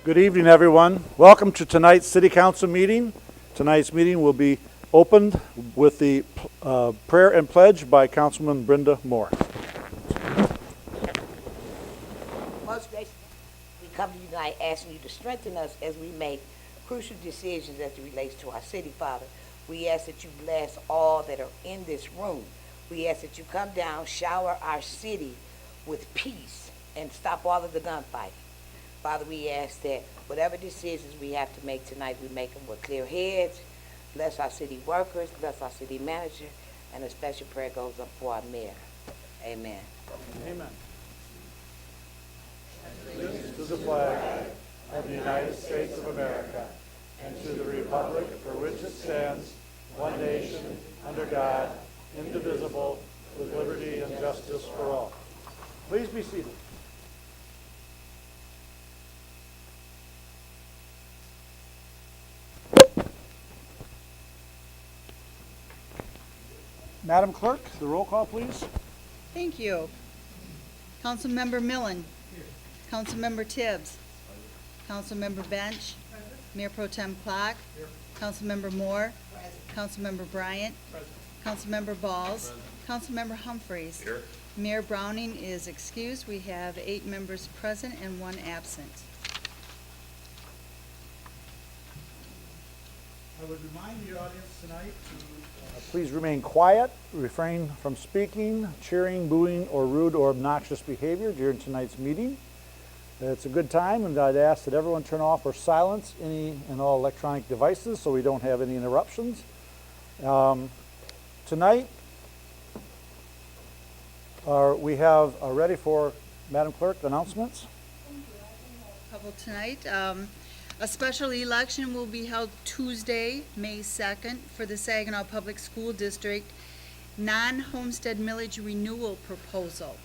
Good evening, everyone. Welcome to tonight's City Council meeting. Tonight's meeting will be opened with the prayer and pledge by Councilman Brenda Moore. Most gracious, we come to you tonight asking you to strengthen us as we make crucial decisions as it relates to our city, Father. We ask that you bless all that are in this room. We ask that you come down, shower our city with peace, and stop all of the gunfighting. Father, we ask that whatever decisions we have to make tonight, we make them with clear heads. Bless our city workers, bless our city manager, and a special prayer goes up for our mayor. Amen. Amen. Allegiance to the flag of the United States of America and to the republic for which it stands, one nation, under God, indivisible, with liberty and justice for all. Please be seated. Madam Clerk, the roll call, please. Thank you. Councilmember Millen. Councilmember Tibbs. Councilmember Bench. Mayor Pro Tem Clark. Councilmember Moore. Councilmember Bryant. Councilmember Balls. Councilmember Humphreys. Here. Mayor Browning is excused. We have 8 members present and 1 absent. I would remind the audience tonight to please remain quiet, refrain from speaking, cheering, booing, or rude or obnoxious behavior during tonight's meeting. It's a good time, and I'd ask that everyone turn off or silence any and all electronic devices so we don't have any interruptions. Tonight, we have ready for Madam Clerk announcements. Couple tonight. A special election will be held Tuesday, May 2nd for the Saginaw Public School District non-homestead millage renewal proposal.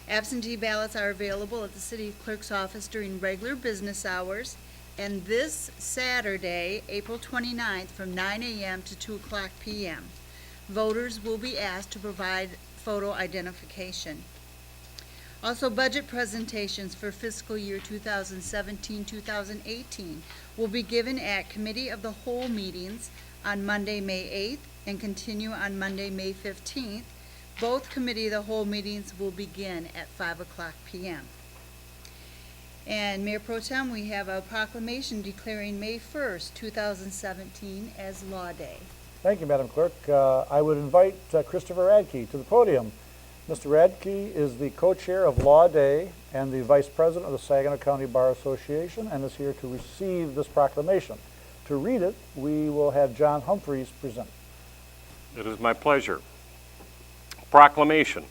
Absentee ballots are available at the City Clerk's office during regular business hours and this Saturday, April 29th from 9 a.m. to 2 o'clock p.m. Voters will be asked to provide photo identification. Also, budget presentations for fiscal year 2017-2018 will be given at Committee of the Whole meetings on Monday, May 8th and continue on Monday, May 15th. Both Committee of the Whole meetings will begin at 5 o'clock p.m. And Mayor Pro Tem, we have a proclamation declaring May 1st, 2017 as Law Day. Thank you, Madam Clerk. I would invite Christopher Radke to the podium. Mr. Radke is the co-chair of Law Day and the vice president of the Saginaw County Bar Association and is here to receive this proclamation. To read it, we will have John Humphreys present. It is my pleasure. Proclamation.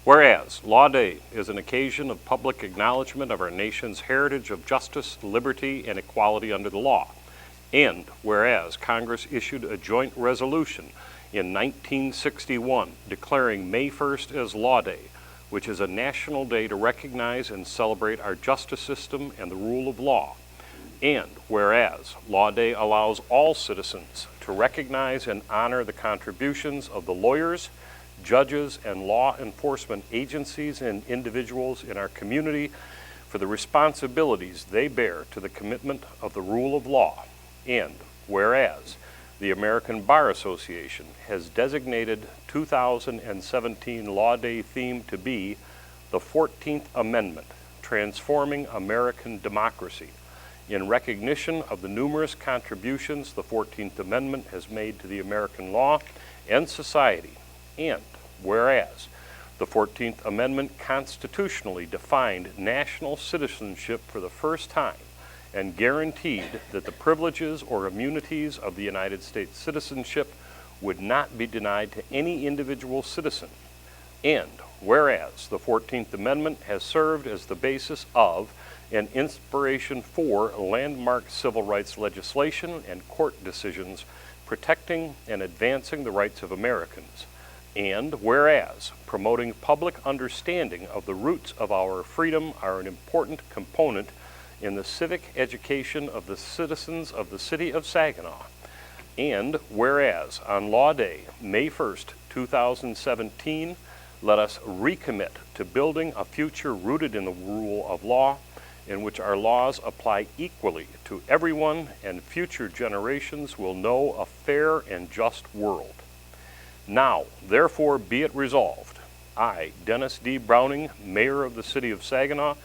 Whereas Law Day is an occasion of public acknowledgement of our nation's heritage of justice, liberty, and equality under the law. And whereas Congress issued a joint resolution in 1961 declaring May 1st as Law Day, which is a national day to recognize and celebrate our justice system and the rule of law. And whereas Law Day allows all citizens to recognize and honor the contributions of the lawyers, judges, and law enforcement agencies and individuals in our community for the responsibilities they bear to the commitment of the rule of law. And whereas the American Bar Association has designated 2017 Law Day theme to be the 14th Amendment, Transforming American Democracy, in recognition of the numerous contributions the 14th Amendment has made to the American law and society. And whereas the 14th Amendment constitutionally defined national citizenship for the first time and guaranteed that the privileges or immunities of the United States citizenship would not be denied to any individual citizen. And whereas the 14th Amendment has served as the basis of and inspiration for landmark civil rights legislation and court decisions protecting and advancing the rights of Americans. And whereas promoting public understanding of the roots of our freedom are an important component in the civic education of the citizens of the city of Saginaw. And whereas on Law Day, May 1st, 2017, let us recommit to building a future rooted in the rule of law in which our laws apply equally to everyone and future generations will know a fair and just world. Now, therefore, be it resolved, I, Dennis D. Browning, Mayor of the City of Saginaw,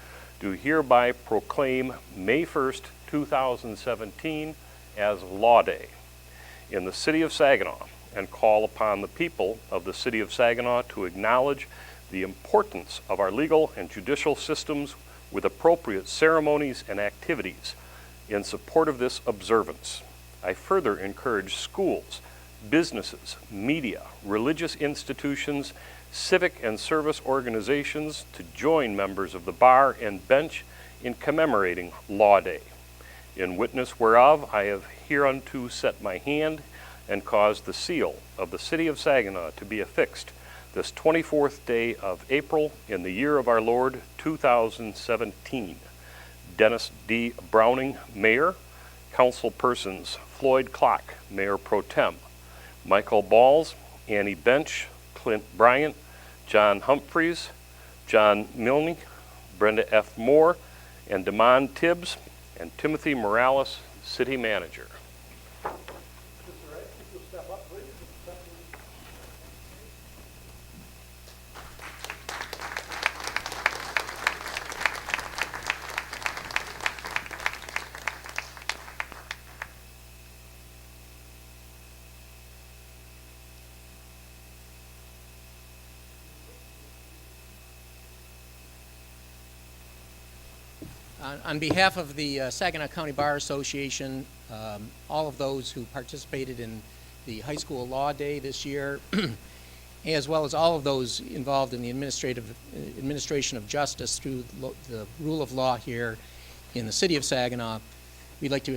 do hereby proclaim May 1st, 2017 as Law Day in the City of Saginaw and call upon the people of the City of Saginaw to acknowledge the importance of our legal and judicial systems with appropriate ceremonies and activities in support of this observance. I further encourage schools, businesses, media, religious institutions, civic and service organizations to join members of the bar and bench in commemorating Law Day. In witness whereof, I have hereunto set my hand and caused the seal of the City of Saginaw to be affixed this 24th day of April in the year of our Lord 2017. Dennis D. Browning, Mayor. Councilpersons Floyd Clock, Mayor Pro Tem. Michael Balls, Annie Bench, Clint Bryant, John Humphreys, John Milne, Brenda F. Moore, and Damon Tibbs, and Timothy Morales, City Manager. On behalf of the Saginaw County Bar Association, all of those who participated in the High School Law Day this year, as well as all of those involved in the administration of justice through the rule of law here in the City of Saginaw, we'd like to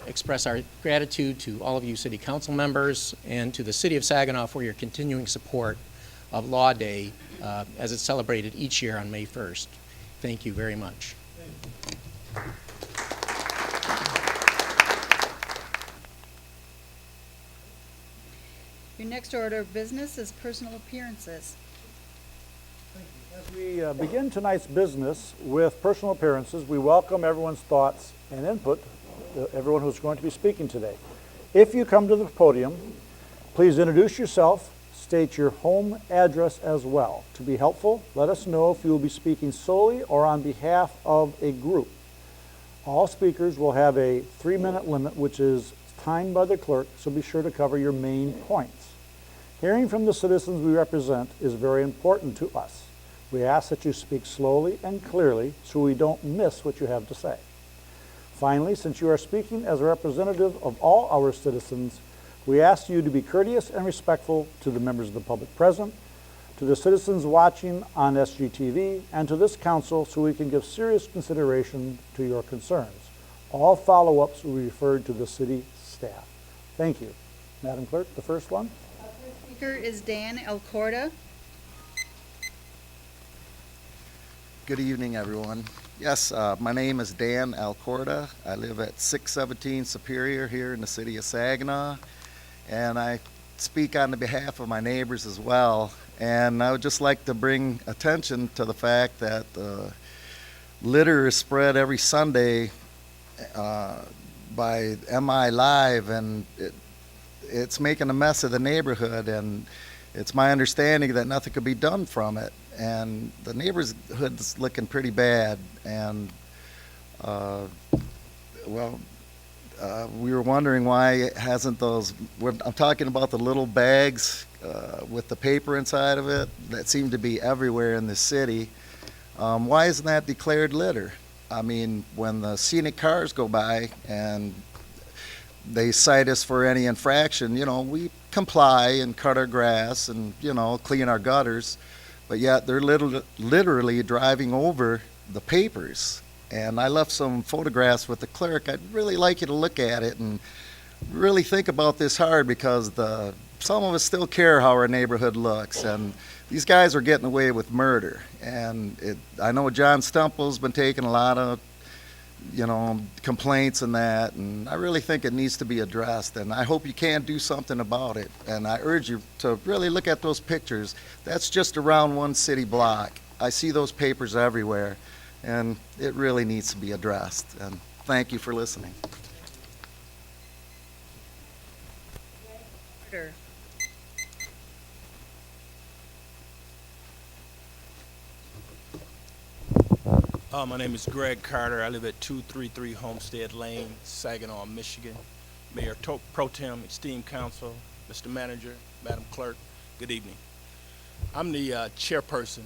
express our gratitude to all of you City Council members and to the City of Saginaw for your continuing support of Law Day as it's celebrated each year on May 1st. Thank you very much. Your next order of business is personal appearances. As we begin tonight's business with personal appearances, we welcome everyone's thoughts and input, everyone who's going to be speaking today. If you come to the podium, please introduce yourself, state your home address as well. To be helpful, let us know if you will be speaking solely or on behalf of a group. All speakers will have a 3-minute limit, which is timed by the clerk, so be sure to cover your main points. Hearing from the citizens we represent is very important to us. We ask that you speak slowly and clearly so we don't miss what you have to say. Finally, since you are speaking as a representative of all our citizens, we ask you to be courteous and respectful to the members of the public present, to the citizens watching on SGTV, and to this council so we can give serious consideration to your concerns. All follow-ups will be referred to the city staff. Thank you. Madam Clerk, the first one. Our first speaker is Dan Alcorta. Good evening, everyone. Yes, my name is Dan Alcorta. I live at 617 Superior here in the city of Saginaw, and I speak on the behalf of my neighbors as well. And I would just like to bring attention to the fact that litter is spread every Sunday by MI Live, and it's making a mess of the neighborhood, and it's my understanding that nothing could be done from it. And the neighborhood's looking pretty bad, and we were wondering why it hasn't I'm talking about the little bags with the paper inside of it that seem to be everywhere in the city. Why isn't that declared litter? I mean, when the scenic cars go by and they cite us for any infraction, we comply and cut our grass and, clean our gutters, but yet they're literally driving over the papers. And I left some photographs with the clerk. I'd really like you to look at it and really think about this hard, because some of us still care how our neighborhood looks, and these guys are getting away with murder. And I know John Stemple's been taking a lot of, complaints and that, and I really think it needs to be addressed, and I hope you can do something about it. And I urge you to really look at those pictures. That's just around one city block. I see those papers everywhere. and it really needs to be addressed. And thank you for listening. Carter. My name is Greg Carter. I live at 233 Homestead Lane, Saginaw, Michigan. Mayor Pro Tem, esteemed council, Mr. Manager, Madam Clerk, good evening. I'm the chairperson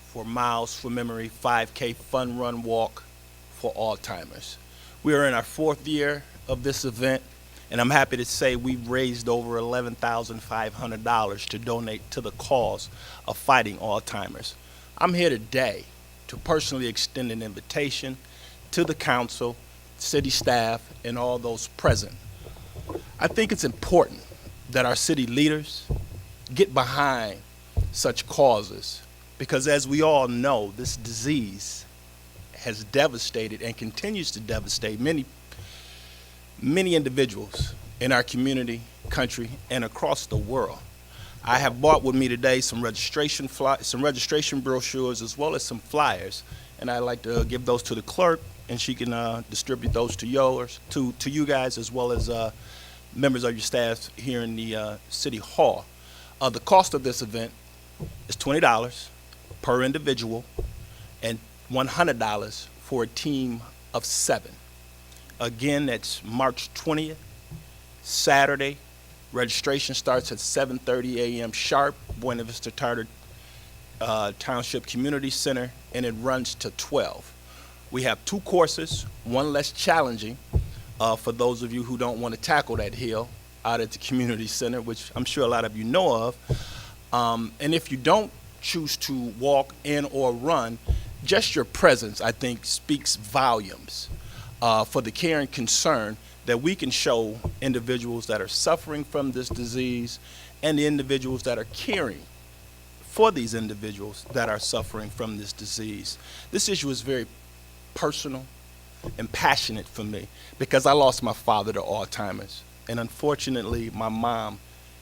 for Miles for Memory 5K Fun Run Walk for Alzheimer's. We are in our 4th year of this event, and I'm happy to say we've raised over $11,500 to donate to the cause of fighting Alzheimer's. I'm here today to personally extend an invitation to the council, city staff, and all those present. I think it's important that our city leaders get behind such causes because, as we all know, this disease has devastated and continues to devastate many individuals in our community, country, and across the world. I have brought with me today some registration brochures as well as some flyers, and I'd like to give those to the clerk, and she can distribute those to you guys as well as members of your staff here in the City Hall. The cost of this event is $20 per individual and $100 for a team of 7. Again, that's March 20th, Saturday. Registration starts at 7:30 a.m. sharp, Buena Vista Tartar Township Community Center, and it runs to 12. We have 2 courses, one less challenging for those of you who don't want to tackle that hill out at the community center, which I'm sure a lot of you know of. And if you don't choose to walk in or run, just your presence, I think, speaks volumes for the care and concern that we can show individuals that are suffering from this disease and the individuals that are caring for these individuals that are suffering from this disease. This issue is very personal and passionate for me because I lost my father to Alzheimer's, and unfortunately my mom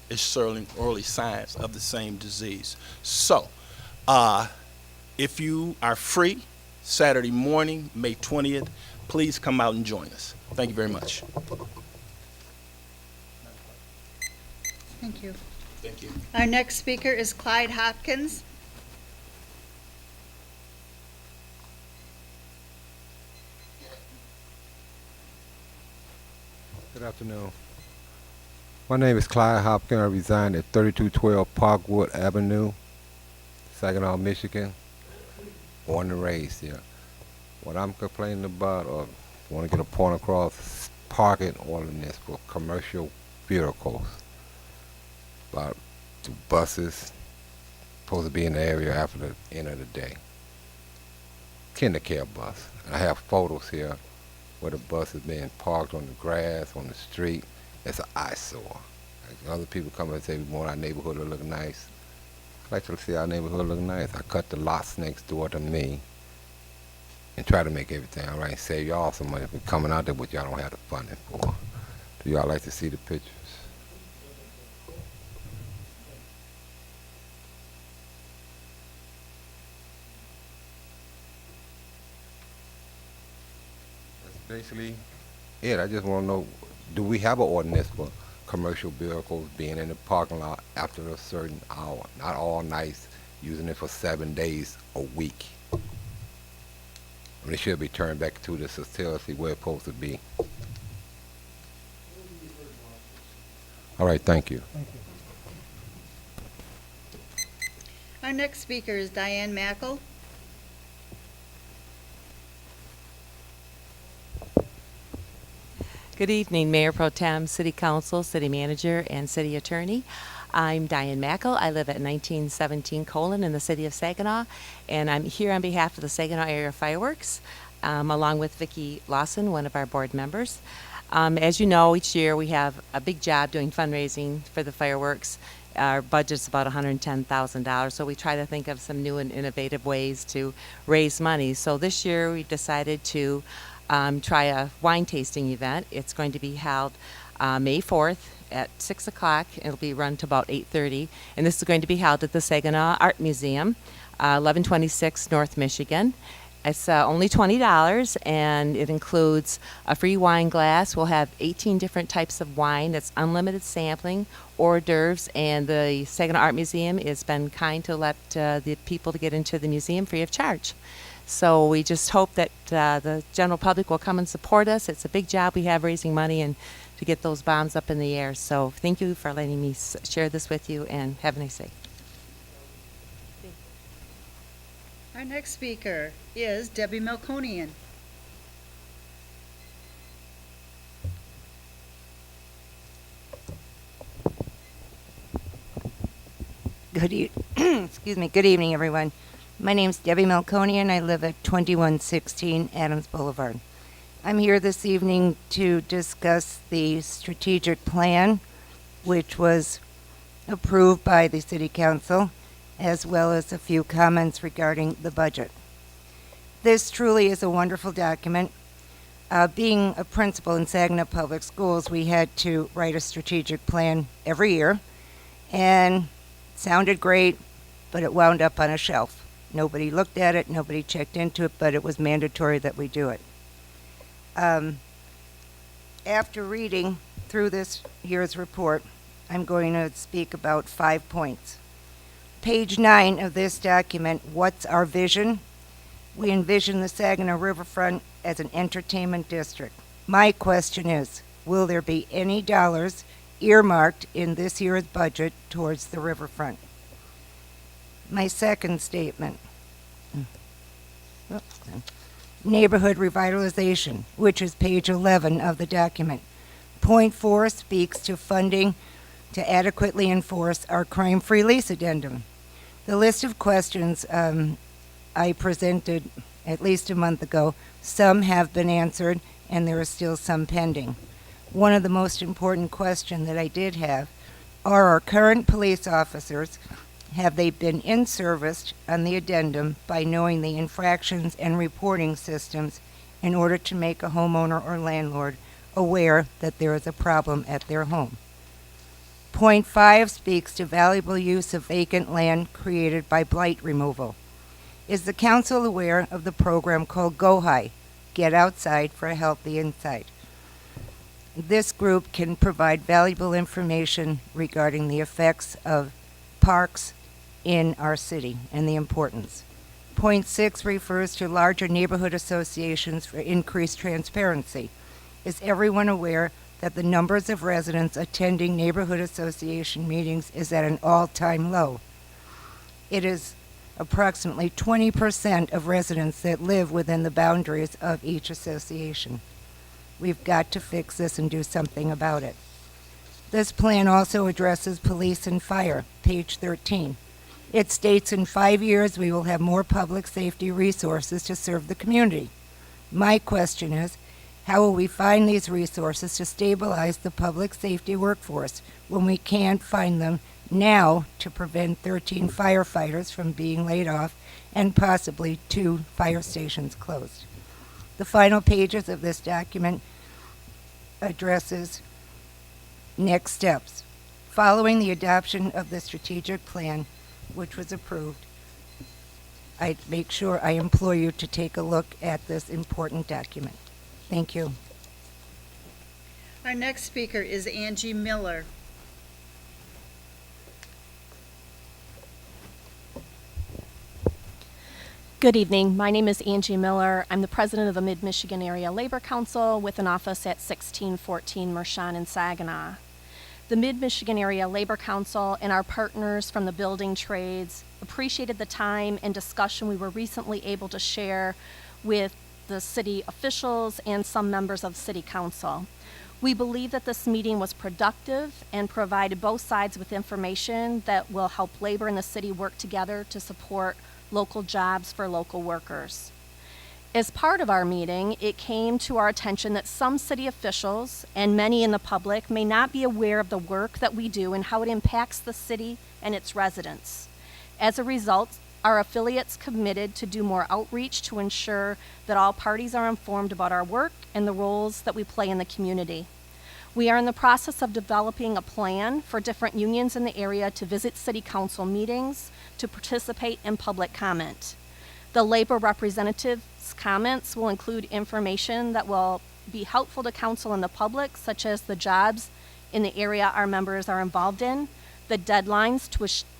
is showing early signs of the same disease. So if you are free Saturday morning, May 20th, please come out and join us. Thank you very much. Thank you. Thank you. Our next speaker is Clyde Hopkins. Good afternoon. My name is Clyde Hopkins. I reside at 3212 Parkwood Avenue, Saginaw, Michigan. Born and raised here. What I'm complaining about, or want to get a point across, parking ordinance for commercial vehicles. About 2 buses supposed to be in the area after the end of the day. Kinder care bus. And I have photos here where the bus is being parked on the grass, on the street. It's an eyesore. Like other people come and say we want our neighborhood to look nice. I like to see our neighborhood look nice. I cut the lots next door to me and try to make everything all right. Save y'all some money for coming out there, but y'all don't have the funding for. Do y'all like to see the pictures? That's basically it. I just want to know, do we have an ordinance for commercial vehicles being in the parking lot after a certain hour? Not all nights, using it for 7 days a week. It should be turned back to the facility where it's supposed to be. All right, thank you. Thank you. Our next speaker is Diane Mackel. Good evening, Mayor Pro Tem, City Council, City Manager, and City Attorney. I'm Diane Mackel. I live at 1917 Colon in the city of Saginaw, and I'm here on behalf of the Saginaw Area Fireworks, along with Vicki Lawson, one of our board members. As you know, each year we have a big job doing fundraising for the fireworks. Our budget's about $110,000, so we try to think of some new and innovative ways to raise money. So this year we decided to try a wine tasting event. It's going to be held May 4th at 6 o'clock. It'll be run to about 8:30, and this is going to be held at the Saginaw Art Museum, 1126 North Michigan. It's only $20, and it includes a free wine glass. We'll have 18 different types of wine. That's unlimited sampling, hors d'oeuvres, and the Saginaw Art Museum has been kind to let the people to get into the museum free of charge. So we just hope that the general public will come and support us. It's a big job we have raising money and to get those bombs up in the air. So thank you for letting me share this with you, and have a nice day. Our next speaker is Debbie Melkonian. Excuse me. Good evening, everyone. My name's Debbie Melkonian. I live at 2116 Adams Boulevard. I'm here this evening to discuss the strategic plan, which was approved by the City Council, as well as a few comments regarding the budget. This truly is a wonderful document. Being a principal in Saginaw Public Schools, we had to write a strategic plan every year, and it sounded great, but it wound up on a shelf. Nobody looked at it, nobody checked into it, but it was mandatory that we do it. After reading through this year's report, I'm going to speak about 5 points. Page 9 of this document, what's our vision? We envision the Saginaw Riverfront as an entertainment district. My question is, will there be any dollars earmarked in this year's budget towards the riverfront? My second statement, neighborhood revitalization, which is page 11 of the document. Point 4 speaks to funding to adequately enforce our crime-free lease addendum. The list of questions I presented at least a month ago, some have been answered, and there are still some pending. One of the most important questions that I did have, are our current police officers, have they been in-serviced on the addendum by knowing the infractions and reporting systems in order to make a homeowner or landlord aware that there is a problem at their home? Point 5 speaks to valuable use of vacant land created by blight removal. Is the council aware of the program called Go High, Get Outside for a Healthy Inside? This group can provide valuable information regarding the effects of parks in our city and the importance. Point 6 refers to larger neighborhood associations for increased transparency. Is everyone aware that the numbers of residents attending neighborhood association meetings is at an all-time low? It is approximately 20% of residents that live within the boundaries of each association. We've got to fix this and do something about it. This plan also addresses police and fire, page 13. It states in 5 years we will have more public safety resources to serve the community. My question is, how will we find these resources to stabilize the public safety workforce when we can't find them now to prevent 13 firefighters from being laid off and possibly 2 fire stations closed? The final pages of this document addresses next steps. Following the adoption of the strategic plan, which was approved, I implore you to take a look at this important document. Thank you. Our next speaker is Angie Miller. Good evening. My name is Angie Miller. I'm the president of the Mid-Michigan Area Labor Council with an office at 1614 Mershon in Saginaw. The Mid-Michigan Area Labor Council and our partners from the building trades appreciated the time and discussion we were recently able to share with the city officials and some members of the city council. We believe that this meeting was productive and provided both sides with information that will help labor and the city work together to support local jobs for local workers. As part of our meeting, it came to our attention that some city officials and many in the public may not be aware of the work that we do and how it impacts the city and its residents. As a result, our affiliates committed to do more outreach to ensure that all parties are informed about our work and the roles that we play in the community. We are in the process of developing a plan for different unions in the area to visit city council meetings to participate in public comment. The labor representatives guests' comments will include information that will be helpful to council and the public, such as the jobs in the area our members are involved in, the deadlines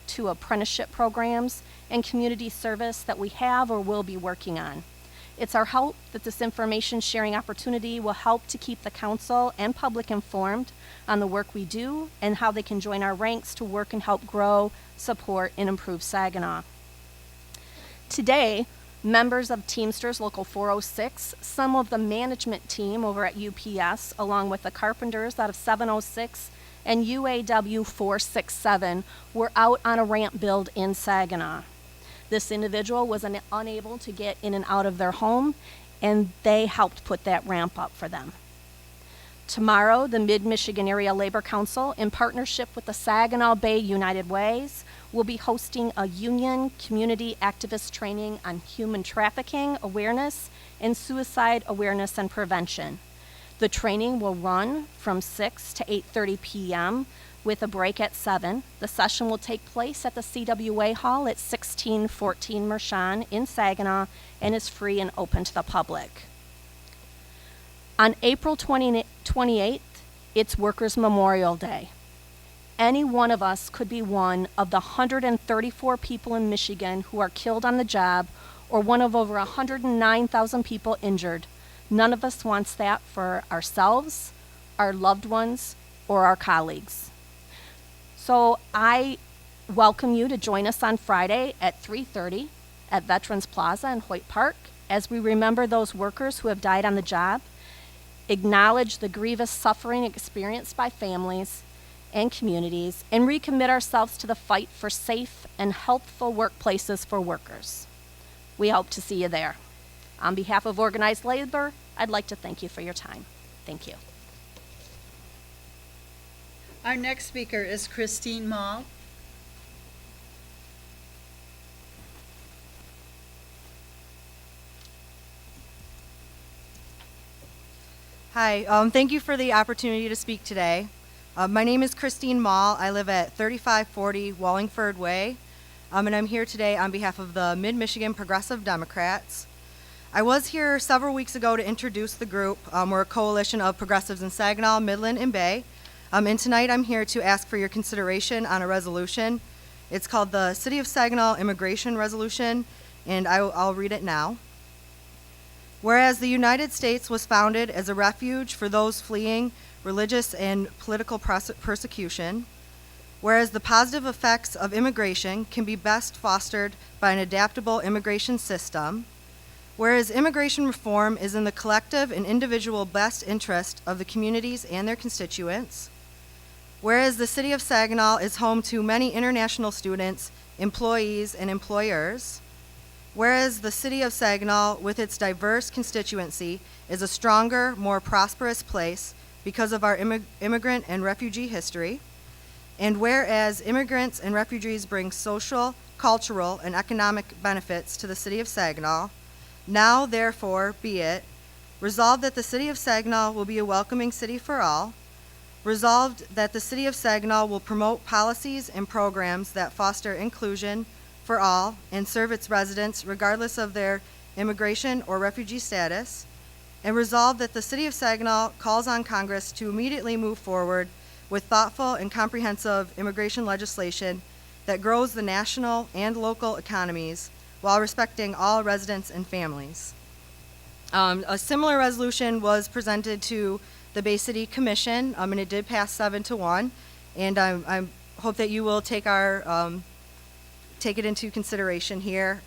to apprenticeship programs, and community service that we have or will be working on. It's our hope that this information sharing opportunity will help to keep the council and public informed on the work we do and how they can join our ranks to work and help grow, support, and improve Saginaw. Today, members of Teamsters Local 406, some of the management team over at UPS, along with the carpenters out of 706 and UAW 467, were out on a ramp build in Saginaw. This individual was unable to get in and out of their home, and they helped put that ramp up for them. Tomorrow, the Mid-Michigan Area Labor Council, in partnership with the Saginaw Bay United Ways, will be hosting a union community activist training on human trafficking awareness and suicide awareness and prevention. The training will run from 6 to 8:30 p.m. with a break at 7. The session will take place at the CWA Hall at 1614 Mershon in Saginaw and is free and open to the public. On April 28th, it's Workers' Memorial Day. Any one of us could be one of the 134 people in Michigan who are killed on the job, or one of over 109,000 people injured. None of us wants that for ourselves, our loved ones, or our colleagues. So I welcome you to join us on Friday at 3:30 at Veterans Plaza in Hoyt Park as we remember those workers who have died on the job, acknowledge the grievous suffering experienced by families and communities, and recommit ourselves to the fight for safe and healthful workplaces for workers. We hope to see you there. On behalf of organized labor, I'd like to thank you for your time. Thank you. Our next speaker is Christine Mall. Hi, thank you for the opportunity to speak today. My name is Christine Mall. I live at 3540 Wallingford Way, and I'm here today on behalf of the Mid-Michigan Progressive Democrats. I was here several weeks ago to introduce the group. We're a coalition of progressives in Saginaw, Midland, and Bay. And tonight I'm here to ask for your consideration on a resolution. It's called the City of Saginaw Immigration Resolution, and I'll read it now. Whereas the United States was founded as a refuge for those fleeing religious and political persecution, whereas the positive effects of immigration can be best fostered by an adaptable immigration system, whereas immigration reform is in the collective and individual best interest of the communities and their constituents, whereas the City of Saginaw is home to many international students, employees, and employers, whereas the City of Saginaw, with its diverse constituency, is a stronger, more prosperous place because of our immigrant and refugee history, and whereas immigrants and refugees bring social, cultural, and economic benefits to the City of Saginaw, now therefore be it resolved that the City of Saginaw will be a welcoming city for all, resolved that the City of Saginaw will promote policies and programs that foster inclusion for all and serve its residents regardless of their immigration or refugee status, and resolved that the City of Saginaw calls on Congress to immediately move forward with thoughtful and comprehensive immigration legislation that grows the national and local economies while respecting all residents and families. A similar resolution was presented to the Bay City Commission, and it did pass 7-1, and I hope that you will take it into consideration here.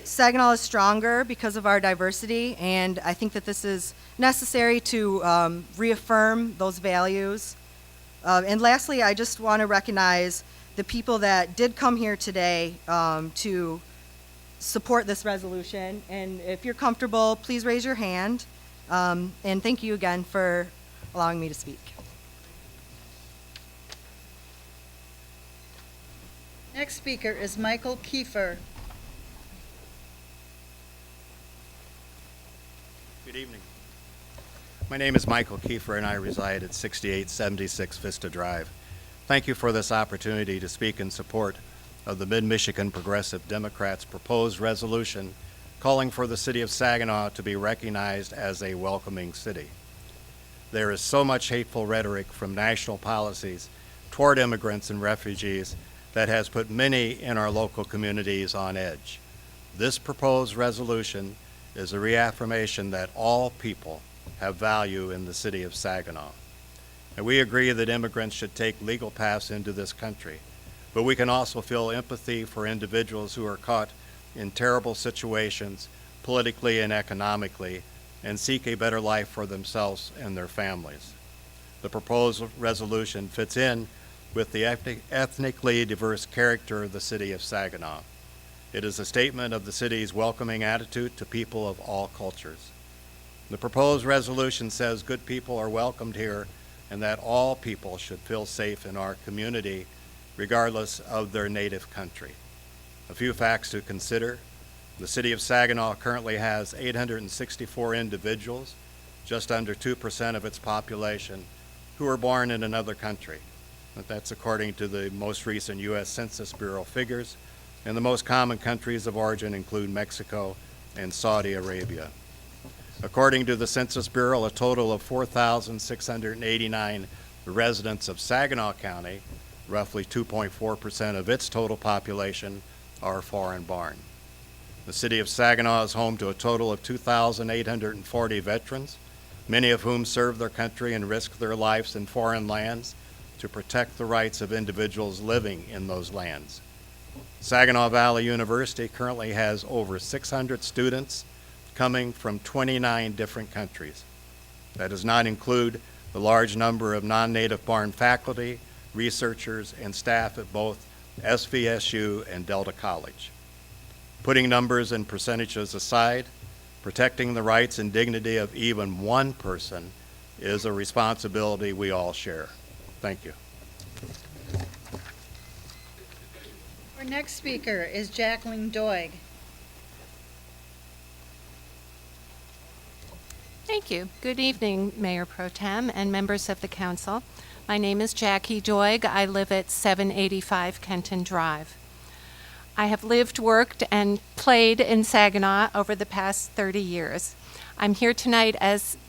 Saginaw is stronger because of our diversity, and I think that this is necessary to reaffirm those values. And lastly, I just want to recognize the people that did come here today to support this resolution. And if you're comfortable, please raise your hand. And thank you again for allowing me to speak. Next speaker is Michael Kiefer. Good evening. My name is Michael Kiefer, and I reside at 6876 Vista Drive. Thank you for this opportunity to speak in support of the Mid-Michigan Progressive Democrats' proposed resolution calling for the city of Saginaw to be recognized as a welcoming city. There is so much hateful rhetoric from national policies toward immigrants and refugees that has put many in our local communities on edge. This proposed resolution is a reaffirmation that all people have value in the city of Saginaw. And we agree that immigrants should take legal paths into this country, but we can also feel empathy for individuals who are caught in terrible situations politically and economically and seek a better life for themselves and their families. The proposed resolution fits in with the ethnically diverse character of the city of Saginaw. It is a statement of the city's welcoming attitude to people of all cultures. The proposed resolution says good people are welcomed here and that all people should feel safe in our community regardless of their native country. A few facts to consider. The city of Saginaw currently has 864 individuals, just under 2% of its population, who were born in another country. That's according to the most recent U.S. Census Bureau figures, and the most common countries of origin include Mexico and Saudi Arabia. According to the Census Bureau, a total of 4,689 residents of Saginaw County, roughly 2.4% of its total population, are foreign-born. The city of Saginaw is home to a total of 2,840 veterans, many of whom served their country and risked their lives in foreign lands to protect the rights of individuals living in those lands. Saginaw Valley University currently has over 600 students coming from 29 different countries. That does not include the large number of non-native born faculty, researchers, and staff at both SVSU and Delta College. Putting numbers and percentages aside, protecting the rights and dignity of even one person is a responsibility we all share. Thank you. Our next speaker is Jacqueline Doig. Thank you. Good evening, Mayor Pro Tem and members of the council. My name is Jackie Doig. I live at 785 Kenton Drive. I have lived, worked, and played in Saginaw over the past 30 years. I'm here tonight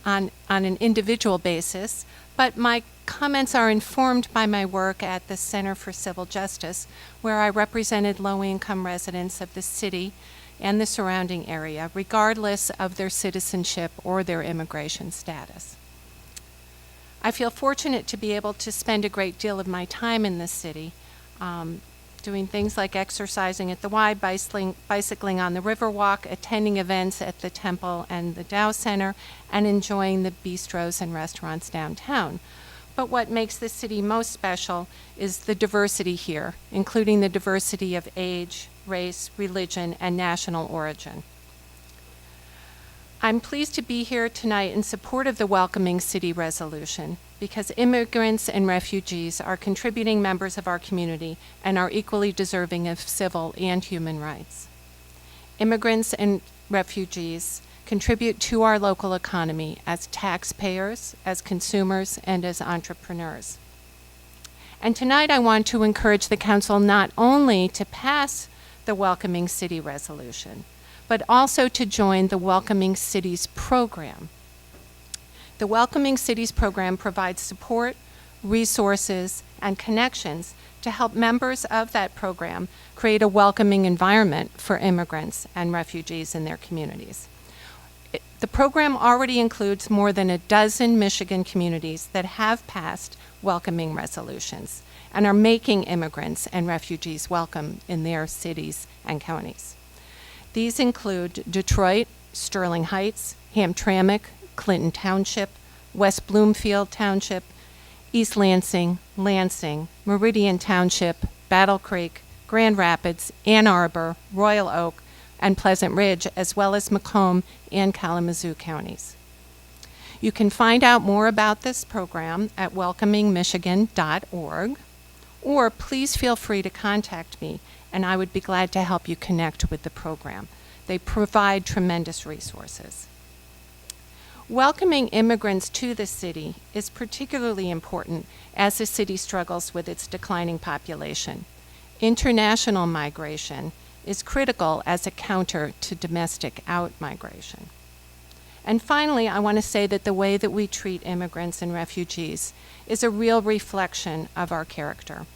on an individual basis, but my comments are informed by my work at the Center for Civil Justice, where I represented low-income residents of the city and the surrounding area, regardless of their citizenship or their immigration status. I feel fortunate to be able to spend a great deal of my time in this city, doing things like exercising at the Y, bicycling on the Riverwalk, attending events at the Temple and the Dow Center, and enjoying the bistros and restaurants downtown. But what makes this city most special is the diversity here, including the diversity of age, race, religion, and national origin. I'm pleased to be here tonight in support of the Welcoming City Resolution because immigrants and refugees are contributing members of our community and are equally deserving of civil and human rights. Immigrants and refugees contribute to our local economy as taxpayers, as consumers, and as entrepreneurs. And tonight I want to encourage the council not only to pass the Welcoming City Resolution, but also to join the Welcoming Cities program. The Welcoming Cities program provides support, resources, and connections to help members of that program create a welcoming environment for immigrants and refugees in their communities. The program already includes more than a dozen Michigan communities that have passed welcoming resolutions and are making immigrants and refugees welcome in their cities and counties. These include Detroit, Sterling Heights, Hamtramck, Clinton Township, West Bloomfield Township, East Lansing, Meridian Township, Battle Creek, Grand Rapids, Ann Arbor, Royal Oak, and Pleasant Ridge, as well as Macomb and Kalamazoo counties. You can find out more about this program at welcomingmichigan.org, or please feel free to contact me, and I would be glad to help you connect with the program. They provide tremendous resources. Welcoming immigrants to the city is particularly important as the city struggles with its declining population. International migration is critical as a counter to domestic out-migration. And finally, I want to say that the way that we treat immigrants and refugees is a real reflection of our character.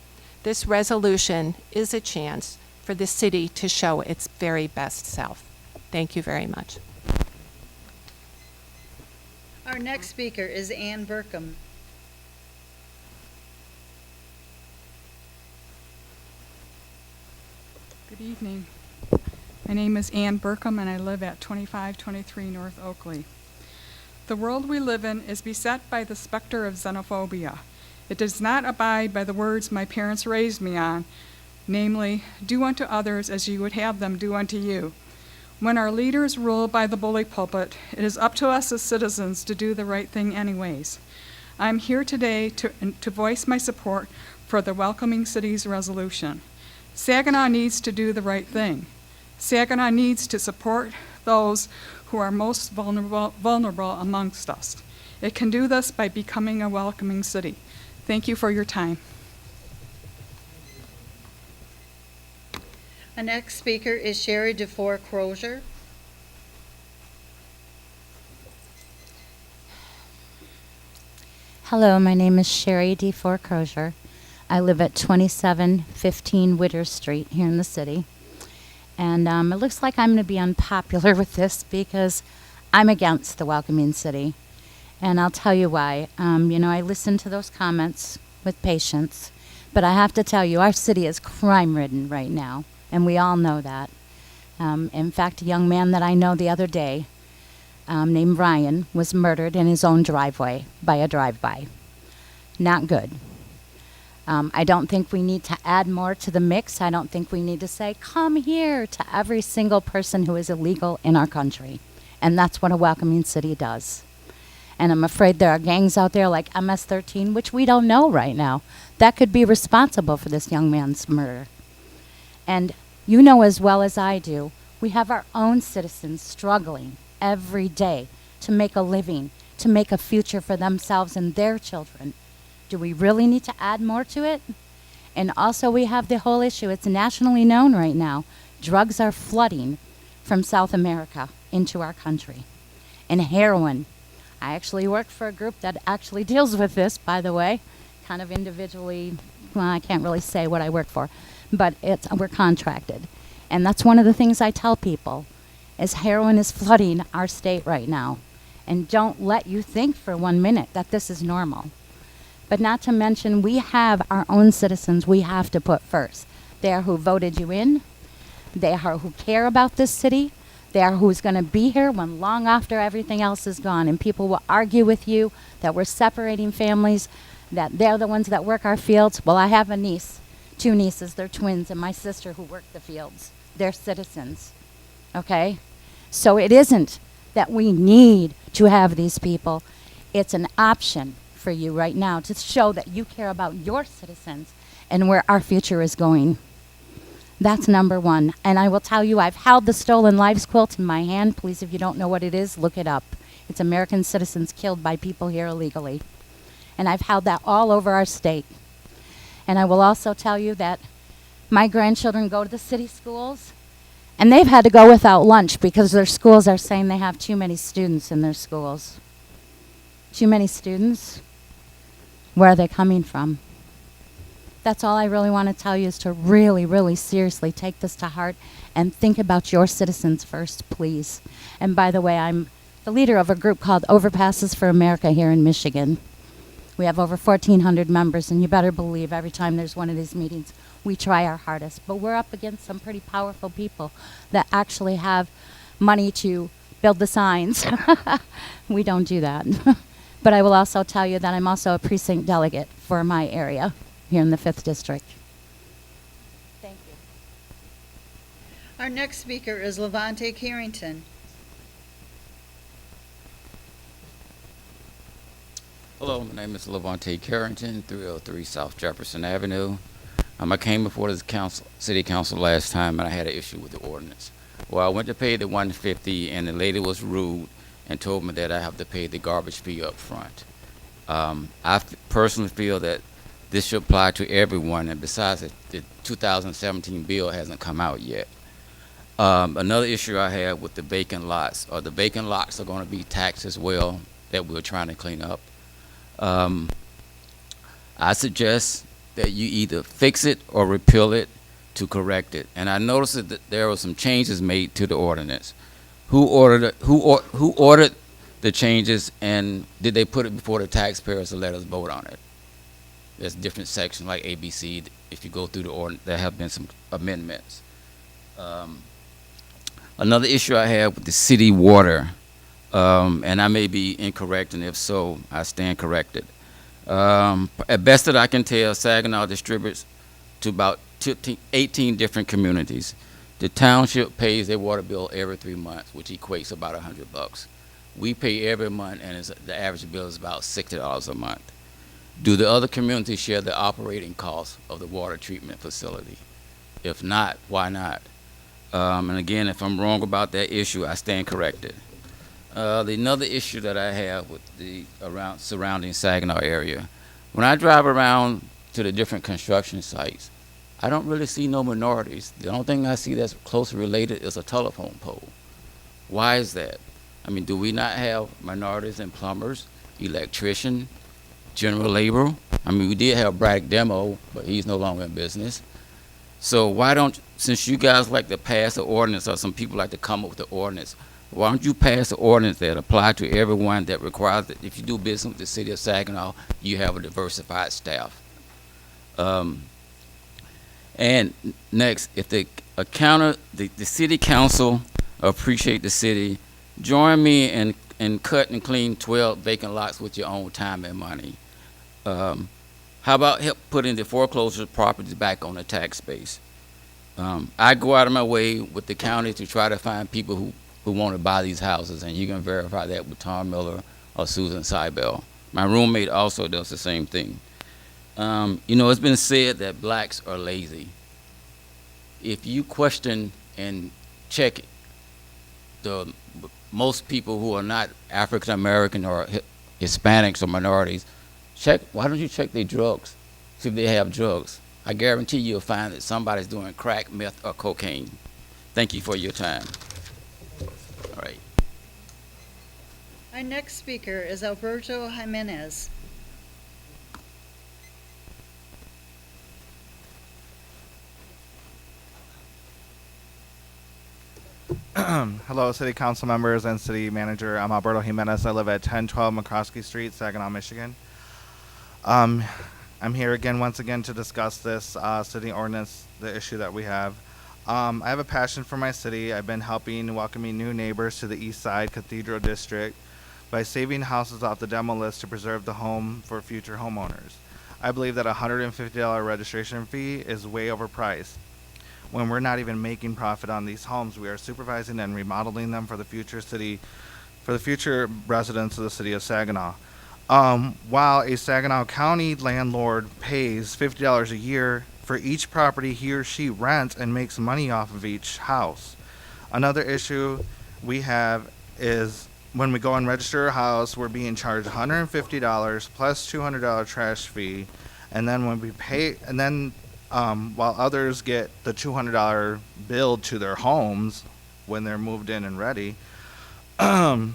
This resolution is a chance for the city to show its very best self. Thank you very much. Our next speaker is Ann Burkham. Good evening. My name is Ann Burkham, and I live at 2523 North Oakley. The world we live in is beset by the specter of xenophobia. It does not abide by the words my parents raised me on, namely, do unto others as you would have them do unto you. When our leaders rule by the bully pulpit, it is up to us as citizens to do the right thing anyways. I'm here today to voice my support for the Welcoming Cities resolution. Saginaw needs to do the right thing. Saginaw needs to support those who are most vulnerable amongst us. It can do this by becoming a welcoming city. Thank you for your time. Our next speaker is Sherry DeFore Crozier. Hello, my name is Sherry DeFore Crozier. I live at 2715 Witter Street here in the city. And it looks like I'm going to be unpopular with this because I'm against the welcoming city. And I'll tell you why. I listened to those comments with patience. But I have to tell you, our city is crime-ridden right now. And we all know that. In fact, a young man that I know the other day, named Ryan, was murdered in his own driveway by a drive-by. Not good. I don't think we need to add more to the mix. I don't think we need to say, come here, to every single person who is illegal in our country. And that's what a welcoming city does. And I'm afraid there are gangs out there like MS-13, which we don't know right now, that could be responsible for this young man's murder. And you know as well as I do, we have our own citizens struggling every day to make a living, to make a future for themselves and their children. Do we really need to add more to it? And also we have the whole issue, it's nationally known right now, drugs are flooding from South America into our country. And heroin. I actually work for a group that actually deals with this, by the way, kind of individually. Well, I can't really say what I work for, but we're contracted. And that's one of the things I tell people, is heroin is flooding our state right now. And don't let you think for 1 minute that this is normal. But not to mention, we have our own citizens we have to put first. They are who voted you in. They are who care about this city. They are who's going to be here when long after everything else is gone. And people will argue with you that we're separating families, that they're the ones that work our fields. Well, I have a niece, 2 nieces, they're twins, and my sister who work the fields. They're citizens, okay? So it isn't that we need to have these people. It's an option for you right now to show that you care about your citizens and where our future is going. That's number one. And I will tell you, I've held the Stolen Lives quilt in my hand. Please, if you don't know what it is, look it up. It's American citizens killed by people here illegally. And I've held that all over our state. And I will also tell you that my grandchildren go to the city schools, and they've had to go without lunch because their schools are saying they have too many students in their schools. Too many students? Where are they coming from? That's all I really want to tell you, is to really, really seriously take this to heart and think about your citizens first, please. And by the way, I'm the leader of a group called Overpasses for America here in Michigan. We have over 1,400 members, and you better believe every time there's one of these meetings, we try our hardest. But we're up against some pretty powerful people that actually have money to build the signs. We don't do that. But I will also tell you that I'm also a precinct delegate for my area here in the 5th District. Thank you. Our next speaker is Levante Carrington. Hello, my name is Levante Carrington, 303 South Jefferson Avenue. I came before this city council last time, and I had an issue with the ordinance. Well, I went to pay the $150, and the lady was rude and told me that I have to pay the garbage fee up front. I personally feel that this should apply to everyone, and besides, the 2017 bill hasn't come out yet. Another issue I have with the vacant lots, the vacant lots are going to be taxed as well, that we're trying to clean up. I suggest that you either fix it or repeal it to correct it. And I noticed that there were some changes made to the ordinance. Who ordered the changes, and did they put it before the taxpayers to let us vote on it? There's different sections like ABC. If you go through the ordinance, there have been some amendments. Another issue I have with the city water, and I may be incorrect, and if so, I stand corrected. At best that I can tell, Saginaw distributes to about 18 different communities. The township pays their water bill every 3 months, which equates to about $100. We pay every month, and the average bill is about $60 a month. Do the other communities share the operating costs of the water treatment facility? If not, why not? And again, if I'm wrong about that issue, I stand corrected. Another issue that I have with the surrounding Saginaw area, when I drive around to the different construction sites, I don't really see no minorities. The only thing I see that's closely related is a telephone pole. Why is that? I mean, do we not have minorities in plumbers, electrician, general labor? I mean, we did have Bragg Demo, but he's no longer in business. So why don't, since you guys like to pass the ordinance, or some people like to come up with the ordinance, why don't you pass the ordinance that apply to everyone, that requires that if you do business with the city of Saginaw, you have a diversified staff? And next, if the city council appreciate the city, join me and cut and clean 12 vacant lots with your own time and money. How about help putting the foreclosure properties back on the tax base? I go out of my way with the county to try to find people who want to buy these houses, and you can verify that with Tom Miller or Susan Seibel. My roommate also does the same thing. You know, it's been said that blacks are lazy. If you question and check most people who are not African American or Hispanics or minorities, why don't you check their drugs, see if they have drugs? I guarantee you'll find that somebody's doing crack, meth, or cocaine. Thank you for your time. All right. Our next speaker is Alberto Jimenez. Hello, City Council members and City Manager. I'm Alberto Jimenez. I live at 1012 McCroskey Street, Saginaw, Michigan. I'm here again, once again, to discuss this city ordinance, the issue that we have. I have a passion for my city. I've been helping welcoming new neighbors to the East Side Cathedral District by saving houses off the demo list to preserve the home for future homeowners. I believe that a $150 registration fee is way overpriced. When we're not even making profit on these homes, we are supervising and remodeling them for the future residents of the city of Saginaw. While a Saginaw County landlord pays $50 a year for each property he or she rents and makes money off of each house. Another issue we have is when we go and register a house, we're being charged $150 plus $200 trash fee, and then when we pay, and then while others get the $200 bill to their homes when they're moved in and ready. I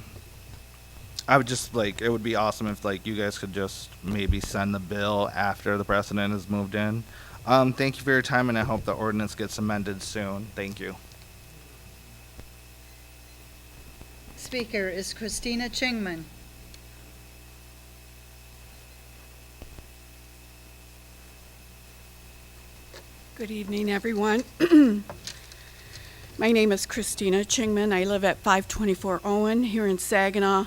would just it would be awesome if you guys could just maybe send the bill after the president is moved in. Thank you for your time, and I hope the ordinance gets amended soon. Thank you. Speaker is Christina Chingman. Good evening, everyone. My name is Christina Chingman. I live at 524 Owen here in Saginaw.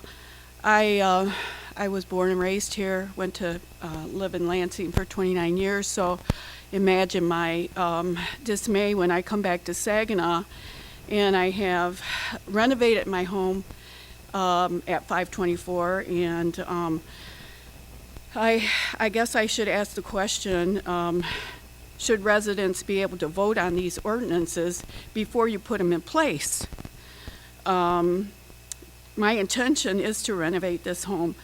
I was born and raised here, went to live in Lansing for 29 years, so imagine my dismay when I come back to Saginaw and I have renovated my home at 524, and I guess I should ask the question, should residents be able to vote on these ordinances before you put them in place? My intention is to renovate this home,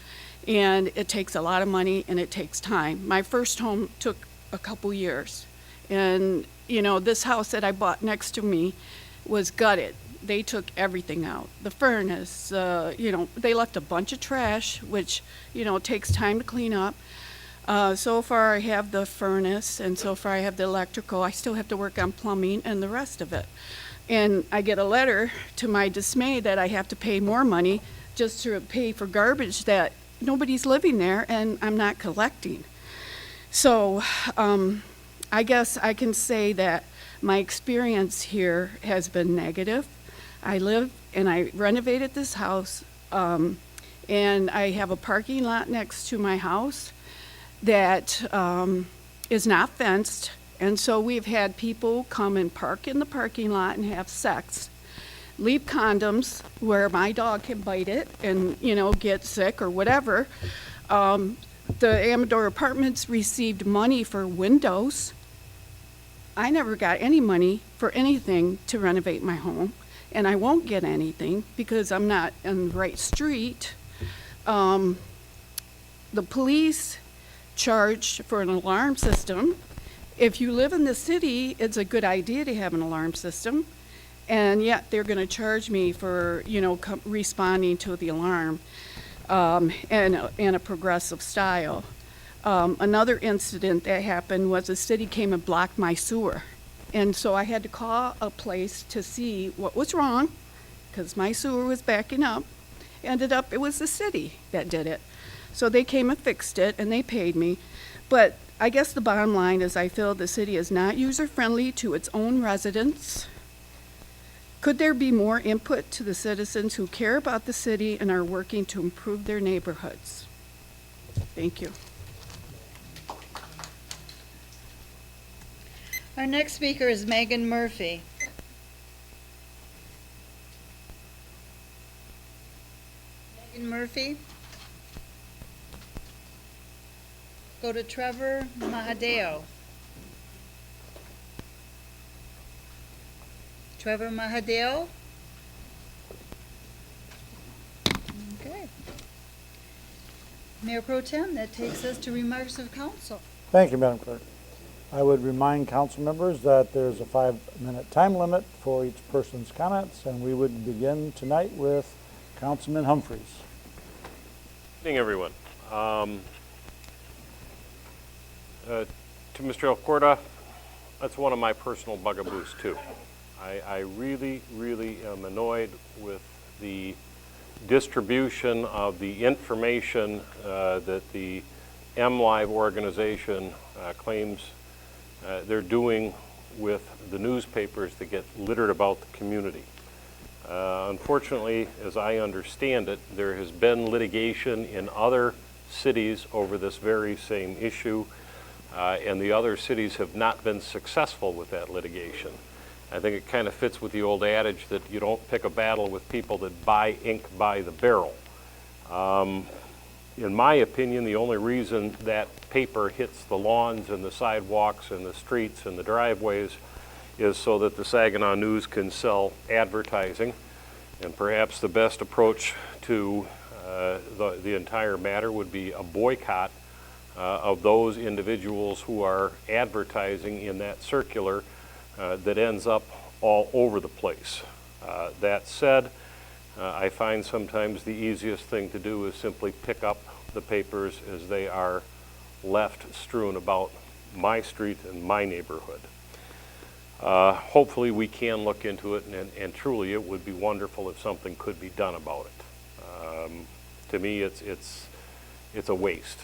and it takes a lot of money and it takes time. My first home took a couple years, and this house that I bought next to me, was gutted. They took everything out. The furnace, they left a bunch of trash, which, takes time to clean up. So far I have the furnace, and so far I have the electrical. I still have to work on plumbing and the rest of it. And I get a letter to my dismay that I have to pay more money just to pay for garbage that nobody's living there and I'm not collecting. So I guess I can say that my experience here has been negative. I live and I renovated this house, and I have a parking lot next to my house that is not fenced. And so we've had people come and park in the parking lot and have sex, leave condoms where my dog can bite it and, get sick or whatever. The Amador Apartments received money for windows. I never got any money for anything to renovate my home, and I won't get anything because I'm not on the right street. The police charge for an alarm system. If you live in the city, it's a good idea to have an alarm system, and yet they're going to charge me for, responding to the alarm in a progressive style. Another incident that happened was the city came and blocked my sewer, and so I had to call a place to see what was wrong because my sewer was backing up. Ended up it was the city that did it. So they came and fixed it, and they paid me. But I guess the bottom line is I feel the city is not user-friendly to its own residents. Could there be more input to the citizens who care about the city and are working to improve their neighborhoods? Thank you. Our next speaker is Megan Murphy. Megan Murphy. Go to Trevor Mahadeo. Trevor Mahadeo. Okay. Mayor Pro Tem, that takes us to remarks of council. Thank you, Madam Clerk. I would remind council members that there's a 5-minute time limit for each person's comments, and we would begin tonight with Councilman Humphreys. Good evening, everyone. To Mr. Alcorta, that's one of my personal bugaboos too. I really, really am annoyed with the distribution of the information that the MLive organization claims they're doing with the newspapers that get littered about the community. Unfortunately, as I understand it, there has been litigation in other cities over this very same issue, and the other cities have not been successful with that litigation. I think it kind of fits with the old adage that you don't pick a battle with people that buy ink by the barrel. In my opinion, the only reason that paper hits the lawns and the sidewalks and the streets and the driveways is so that the Saginaw News can sell advertising. And perhaps the best approach to the entire matter would be a boycott of those individuals who are advertising in that circular that ends up all over the place. That said, I find sometimes the easiest thing to do is simply pick up the papers as they are left strewn about my street and my neighborhood. Hopefully we can look into it, and truly it would be wonderful if something could be done about it. To me, it's a waste.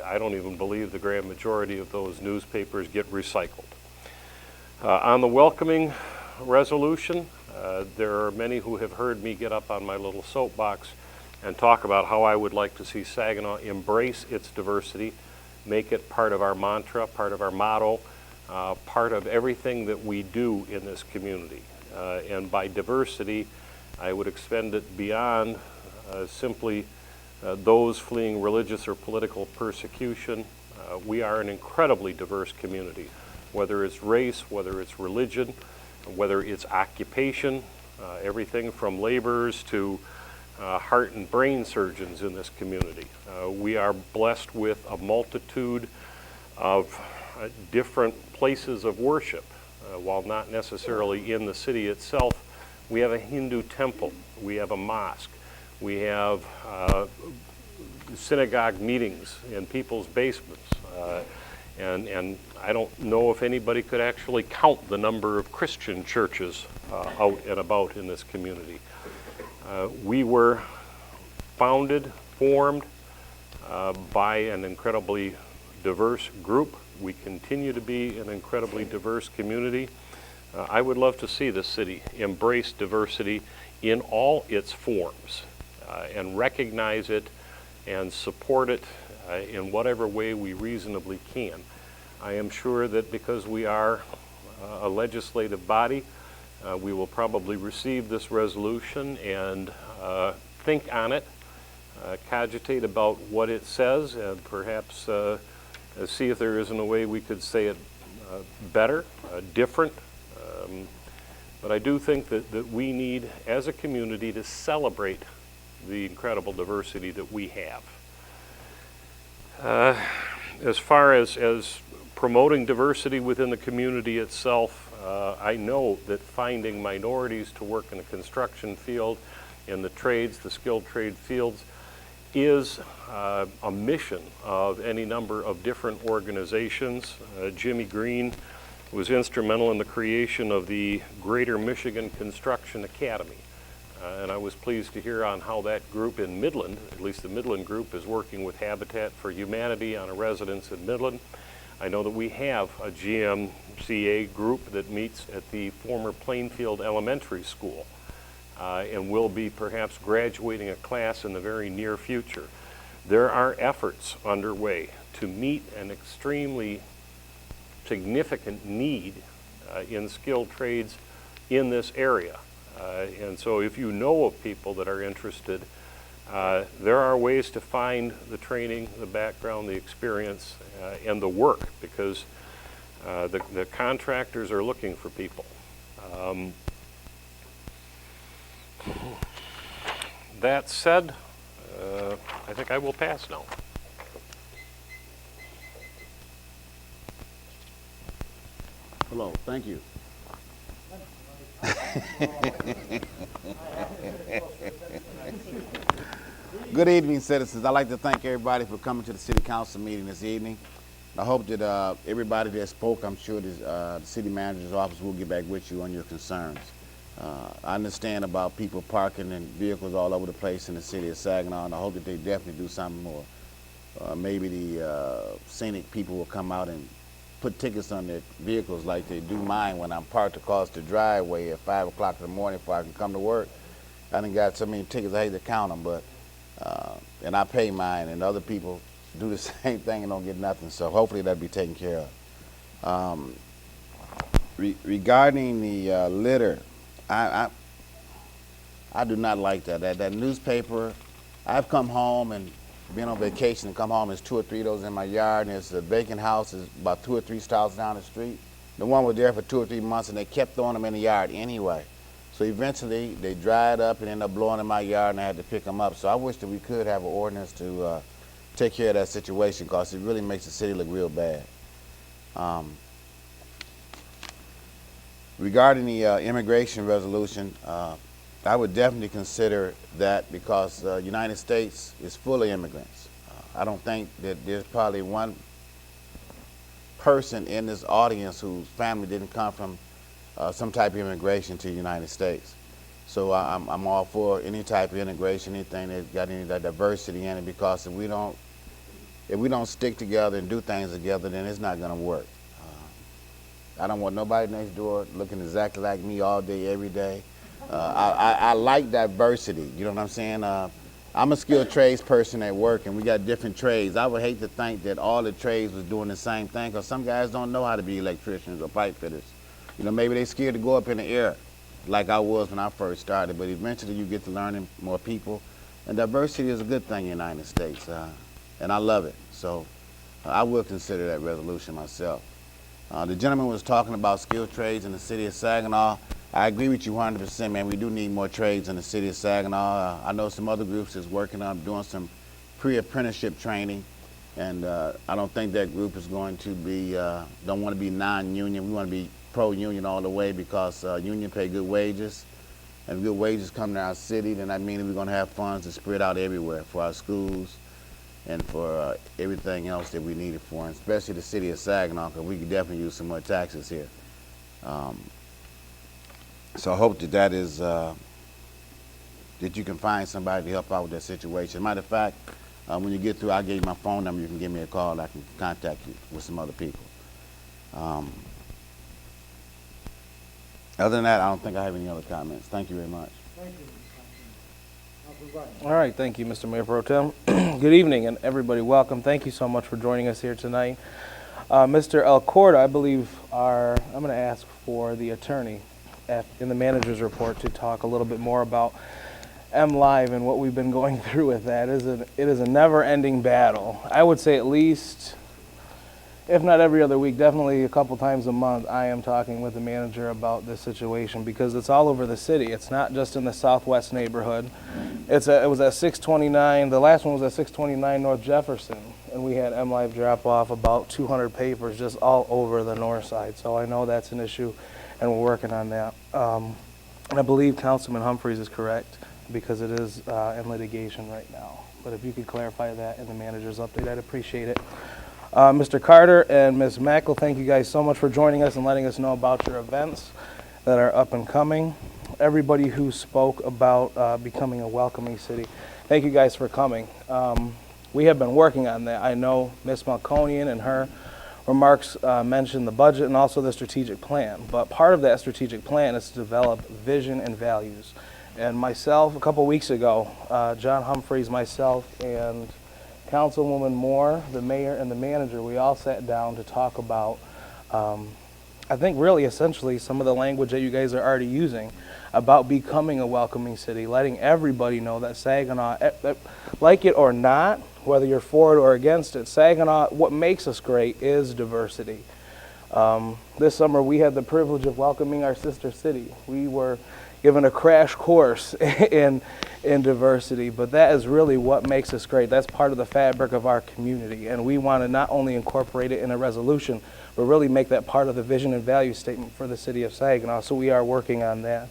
I don't even believe the grand majority of those newspapers get recycled. On the welcoming resolution, there are many who have heard me get up on my little soapbox and talk about how I would like to see Saginaw embrace its diversity, make it part of our mantra, part of our motto, part of everything that we do in this community. And by diversity, I would extend it beyond simply those fleeing religious or political persecution. We are an incredibly diverse community, whether it's race, whether it's religion, whether it's occupation, everything from laborers to heart and brain surgeons in this community. We are blessed with a multitude of different places of worship. while not necessarily in the city itself, we have a Hindu temple, we have a mosque, we have synagogue meetings in people's basements. And I don't know if anybody could actually count the number of Christian churches out and about in this community. We were formed by an incredibly diverse group. We continue to be an incredibly diverse community. I would love to see the city embrace diversity in all its forms and recognize it and support it in whatever way we reasonably can. I am sure that because we are a legislative body, we will probably receive this resolution and think on it, cogitate about what it says, and perhaps see if there isn't a way we could say it better, different. But I do think that we need, as a community, to celebrate the incredible diversity that we have. As far as promoting diversity within the community itself, I know that finding minorities to work in the construction field, in the trades, the skilled trade fields, is a mission of any number of different organizations. Jimmy Green was instrumental in the creation of the Greater Michigan Construction Academy. And I was pleased to hear on how that group in Midland, at least the Midland group, is working with Habitat for Humanity on a residence in Midland. I know that we have a GMCA group that meets at the former Plainfield Elementary School and will be perhaps graduating a class in the very near future. There are efforts underway to meet an extremely significant need in skilled trades in this area. And so if you know of people that are interested, there are ways to find the training, the background, the experience, and the work, because the contractors are looking for people. That said, I think I will pass now. Hello, thank you. Good evening, citizens. I'd like to thank everybody for coming to the City Council meeting this evening. I hope that everybody that spoke, I'm sure the City Manager's office will get back with you on your concerns. I understand about people parking in vehicles all over the place in the city of Saginaw, and I hope that they definitely do something more. Maybe the scenic people will come out and put tickets on their vehicles like they do mine when I'm parked across the driveway at 5 o'clock in the morning before I can come to work. I done got so many tickets I hate to count them, but and I pay mine, and other people do the same thing and don't get nothing, so hopefully that'll be taken care of. Regarding the litter, I do not like that. That newspaper, I've come home and been on vacation and come home, there's 2 or 3 of those in my yard, and there's a vacant house is about 2 or 3 stalls down the street. The one was there for 2 or 3 months, and they kept throwing them in the yard anyway. So eventually they dried up and ended up blowing in my yard, and I had to pick them up. So I wish that we could have an ordinance to take care of that situation, because it really makes the city look real bad. Regarding the immigration resolution, I would definitely consider that, because the United States is full of immigrants. I don't think that there's probably one person in this audience whose family didn't come from some type of immigration to the United States. So I'm all for any type of integration, anything that's got any diversity in it, because if we don't stick together and do things together, then it's not going to work. I don't want nobody next door looking exactly like me all day, every day. I like diversity, you know what I'm saying? I'm a skilled trades person at work, and we got different trades. I would hate to think that all the trades was doing the same thing, because some guys don't know how to be electricians or pipe fitters. You know, maybe they're scared to go up in the air like I was when I first started, but eventually you get to learning more people. And diversity is a good thing in the United States, and I love it. So I will consider that resolution myself. The gentleman was talking about skilled trades in the city of Saginaw. I agree with you 100%, man. We do need more trades in the city of Saginaw. I know some other groups is working on doing some pre-apprenticeship training, and I don't think that group is going to be, don't want to be non-union. We want to be pro-union all the way because union pay good wages. And good wages come to our city, then that means we're going to have funds to spread out everywhere for our schools and for everything else that we need it for, and especially the city of Saginaw, because we could definitely use some more taxes here. So I hope that is that you can find somebody to help out with that situation. Matter of fact, when you get through, I'll give you my phone number. You can give me a call. I can contact you with some other people. Other than that, I don't think I have any other comments. Thank you very much. Thank you. All right, thank you, Mr. Mayor Pro Tem. Good evening, and everybody, welcome. Thank you so much for joining us here tonight. Mr. Alcorta, I believe, I'm going to ask for the attorney in the manager's report to talk a little bit more about MLive and what we've been going through with that. It is a never-ending battle. I would say at least, if not every other week, definitely a couple times a month, I am talking with the manager about this situation because it's all over the city. It's not just in the southwest neighborhood. It was at 629, the last one was at 629 North Jefferson, and we had MLive drop off about 200 papers just all over the north side. So I know that's an issue, and we're working on that. And I believe Councilman Humphreys is correct because it is in litigation right now. But if you could clarify that in the manager's update, I'd appreciate it. Mr. Carter and Ms. Mackel, thank you guys so much for joining us and letting us know about your events that are up and coming. Everybody who spoke about becoming a welcoming city, thank you guys for coming. We have been working on that. I know Ms. Malconian and her remarks mentioned the budget and also the strategic plan, but part of that strategic plan is to develop vision and values. And myself, a couple weeks ago, John Humphreys, myself, and Councilwoman Moore, the mayor, and the manager, we all sat down to talk about, I think really essentially some of the language that you guys are already using about becoming a welcoming city, letting everybody know that Saginaw, like it or not, whether you're for it or against it, Saginaw, what makes us great is diversity. This summer we had the privilege of welcoming our sister city. We were given a crash course in diversity, but that is really what makes us great. That's part of the fabric of our community, and we want to not only incorporate it in a resolution, but really make that part of the vision and value statement for the city of Saginaw, so we are working on that.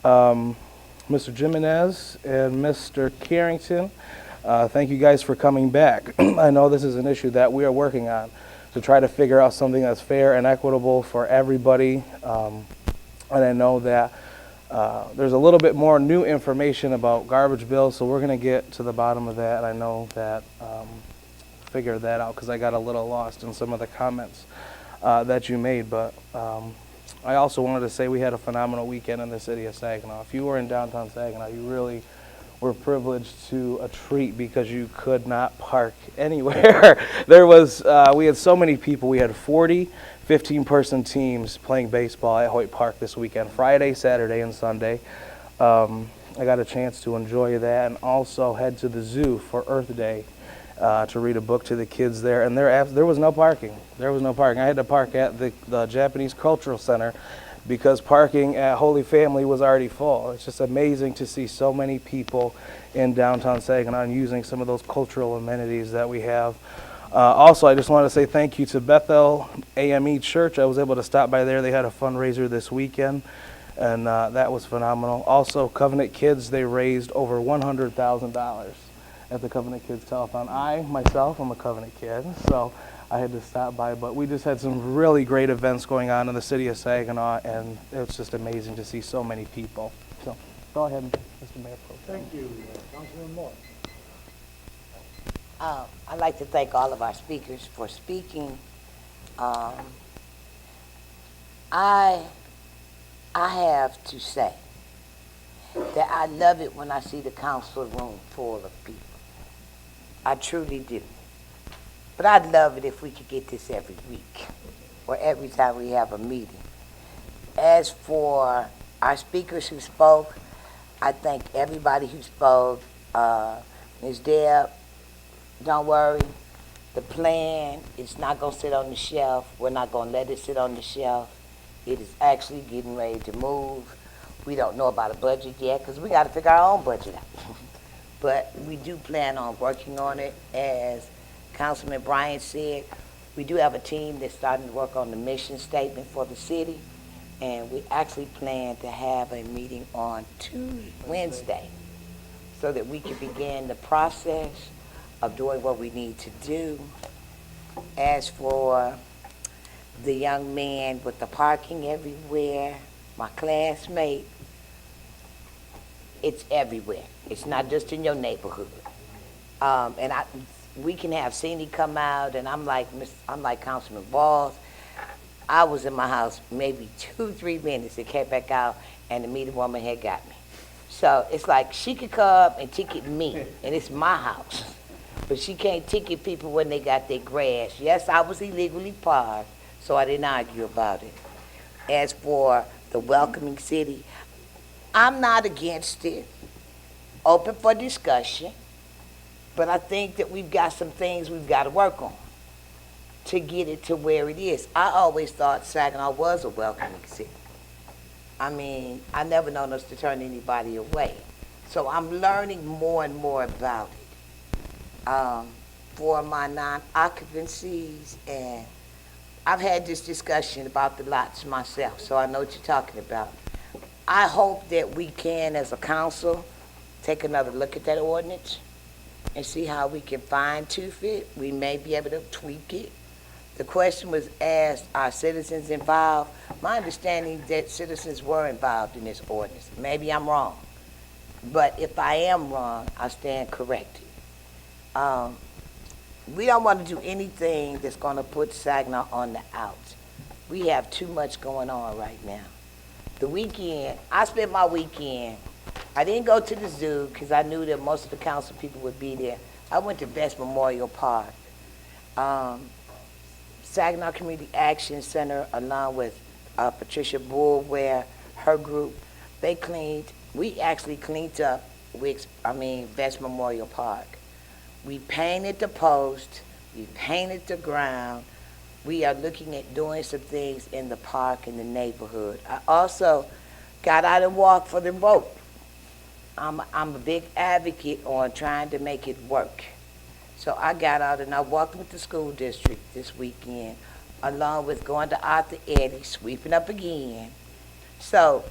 Mr. Jimenez and Mr. Carrington, thank you guys for coming back. I know this is an issue that we are working on to try to figure out something that's fair and equitable for everybody, and I know that there's a little bit more new information about garbage bills, so we're going to get to the bottom of that. I know that figure that out because I got a little lost in some of the comments that you made, but I also wanted to say we had a phenomenal weekend in the city of Saginaw. If you were in downtown Saginaw, you really were privileged to a treat because you could not park anywhere. We had so many people. We had 40 15-person teams playing baseball at Hoyt Park this weekend, Friday, Saturday, and Sunday. I got a chance to enjoy that and also head to the zoo for Earth Day to read a book to the kids there. And there was no parking. There was no parking. I had to park at the Japanese Cultural Center because parking at Holy Family was already full. It's just amazing to see so many people in downtown Saginaw and using some of those cultural amenities that we have. Also, I just want to say thank you to Bethel AME Church. I was able to stop by there. They had a fundraiser this weekend, and that was phenomenal. Also, Covenant Kids, they raised over $100,000 at the Covenant Kids Telethon. I, myself, am a Covenant kid, so I had to stop by. But we just had some really great events going on in the city of Saginaw, and it's just amazing to see so many people. So go ahead, Mr. Mayor. Thank you, Councilman Moore. I'd like to thank all of our speakers for speaking. I have to say that I love it when I see the council room full of people. I truly do. But I'd love it if we could get this every week or every time we have a meeting. As for our speakers who spoke, I thank everybody who spoke. Ms. Deb, don't worry, the plan is not going to sit on the shelf. We're not going to let it sit on the shelf. It is actually getting ready to move. We don't know about a budget yet because we got to figure our own budget out. But we do plan on working on it. As Councilman Bryant said, we do have a team that's starting to work on the mission statement for the city. And we actually plan to have a meeting on Wednesday so that we can begin the process of doing what we need to do. As for the young man with the parking everywhere, my classmate, it's everywhere. It's not just in your neighborhood. We can have Cindy come out, and I'm like Councilman Balls. I was in my house maybe 2-3 minutes and came back out, and the meeting woman had got me. So it's like she could come and ticket me, and it's my house. But she can't ticket people when they got their grass. Yes, I was illegally parked, so I didn't argue about it. As for the welcoming city, I'm not against it. Open for discussion. But I think that we've got some things we've got to work on to get it to where it is. I always thought Saginaw was a welcoming city. I mean, I never known us to turn anybody away. So I'm learning more and more about it. For my non-occupancies, and I've had this discussion about the lots myself, so I know what you're talking about. I hope that we can, as a council, take another look at that ordinance and see how we can fine-tooth it. We may be able to tweak it. The question was asked, are citizens involved? My understanding is that citizens were involved in this ordinance. Maybe I'm wrong. But if I am wrong, I stand corrected. We don't want to do anything that's going to put Saginaw on the outs. We have too much going on right now. The weekend, I spent my weekend. I didn't go to the zoo because I knew that most of the council people would be there. I went to Best Memorial Park. Saginaw Community Action Center, along with Patricia Bullware, her group, we actually cleaned up Best Memorial Park. We painted the post, we painted the ground. We are looking at doing some things in the park in the neighborhood. I also got out and walked for the vote. I'm a big advocate on trying to make it work. So I got out and I walked with the school district this weekend, along with going to Arthur Eddy, sweeping up again. So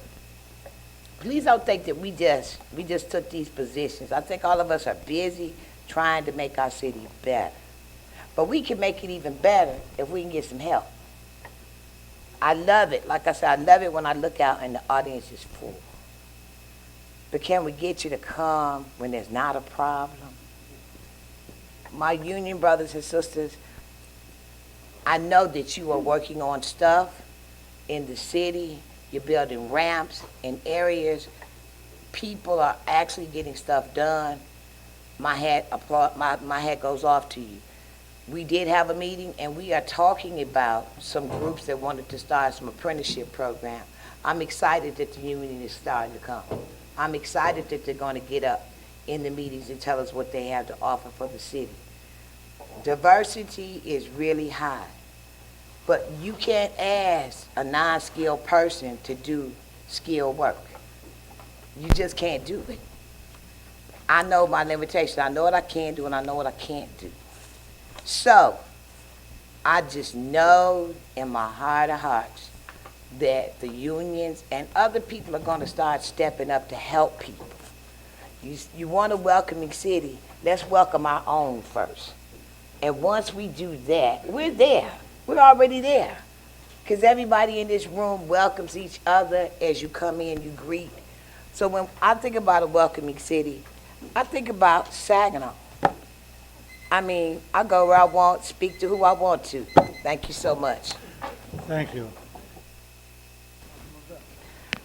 please don't think that we just took these positions. I think all of us are busy trying to make our city better. But we can make it even better if we can get some help. I love it. Like I said, I love it when I look out and the audience is full. But can we get you to come when there's not a problem? My union brothers and sisters, I know that you are working on stuff in the city. You're building ramps in areas. People are actually getting stuff done. My hat goes off to you. We did have a meeting, and we are talking about some groups that wanted to start some apprenticeship program. I'm excited that the union is starting to come. I'm excited that they're going to get up in the meetings and tell us what they have to offer for the city. Diversity is really high, but you can't ask a non-skilled person to do skilled work. You just can't do it. I know my limitations. I know what I can do, and I know what I can't do. So I just know in my heart of hearts that the unions and other people are going to start stepping up to help people. You want a welcoming city, let's welcome our own first. And once we do that, we're there. We're already there. Because everybody in this room welcomes each other as you come in, you greet. So when I think about a welcoming city, I think about Saginaw. I mean, I go where I want, speak to who I want to. Thank you so much. Thank you.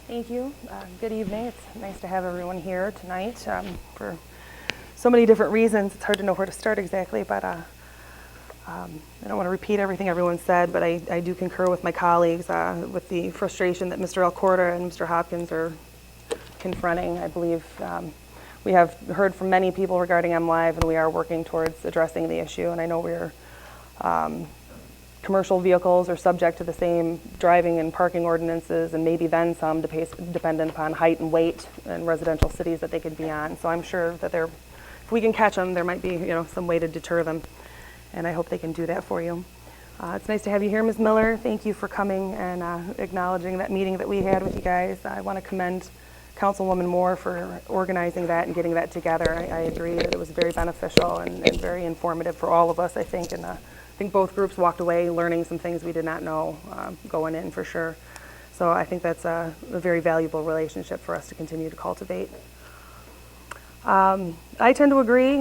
Thank you. Good evening. It's nice to have everyone here tonight for so many different reasons. It's hard to know where to start exactly, but I don't want to repeat everything everyone said, but I do concur with my colleagues with the frustration that Mr. Alcorta and Mr. Hopkins are confronting. I believe we have heard from many people regarding MLive, and we are working towards addressing the issue. And I know we're commercial vehicles are subject to the same driving and parking ordinances, and maybe then some, dependent upon height and weight in residential cities that they could be on. So I'm sure that if we can catch them, there might be some way to deter them, and I hope they can do that for you. It's nice to have you here, Ms. Miller. Thank you for coming and acknowledging that meeting that we had with you guys. I want to commend Councilwoman Moore for organizing that and getting that together. I agree that it was very beneficial and very informative for all of us, I think. And I think both groups walked away learning some things we did not know going in for sure. So I think that's a very valuable relationship for us to continue to cultivate. I tend to agree.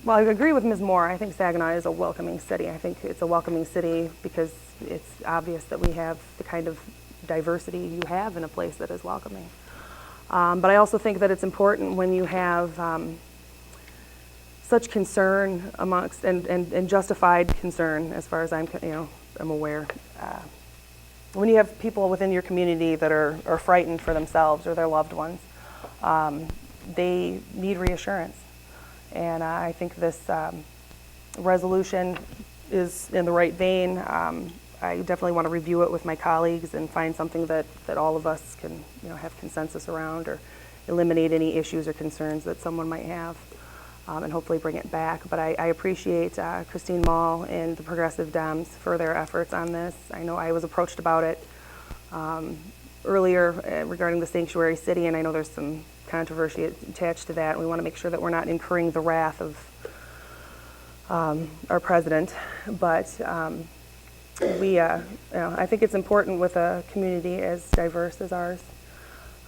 Well, I agree with Ms. Moore. I think Saginaw is a welcoming city. I think it's a welcoming city because it's obvious that we have the kind of diversity you have in a place that is welcoming. But I also think that it's important when you have such concern amongst, and justified concern as far as I'm aware. When you have people within your community that are frightened for themselves or their loved ones, they need reassurance. And I think this resolution is in the right vein. I definitely want to review it with my colleagues and find something that all of us can have consensus around, or eliminate any issues or concerns that someone might have, and hopefully bring it back. But I appreciate Christine Mall and the Progressive Dems for their efforts on this. I know I was approached about it earlier regarding the sanctuary city, and I know there's some controversy attached to that. We want to make sure that we're not incurring the wrath of our president, but I think it's important with a community as diverse as ours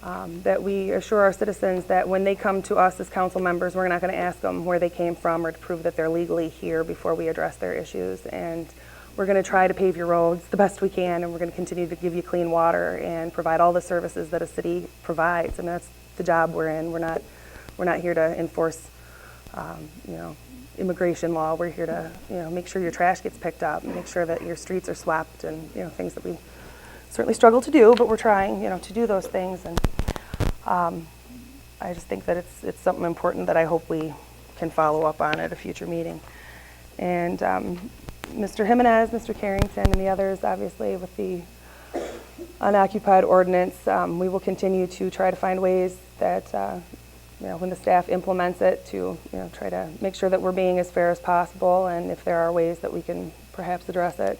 that we assure our citizens that when they come to us as council members, we're not going to ask them where they came from or to prove that they're legally here before we address their issues. And we're going to try to pave your roads the best we can, and we're going to continue to give you clean water and provide all the services that a city provides. And that's the job we're in. We're not here to enforce, immigration law. We're here to, make sure your trash gets picked up, and make sure that your streets are swept, and things that we certainly struggle to do, but we're trying, to do those things. And I just think that it's something important that I hope we can follow up on at a future meeting. And Mr. Jimenez, Mr. Carrington, and the others, obviously, with the unoccupied ordinance, we will continue to try to find ways that, when the staff implements it, to try to make sure that we're being as fair as possible, and if there are ways that we can perhaps address it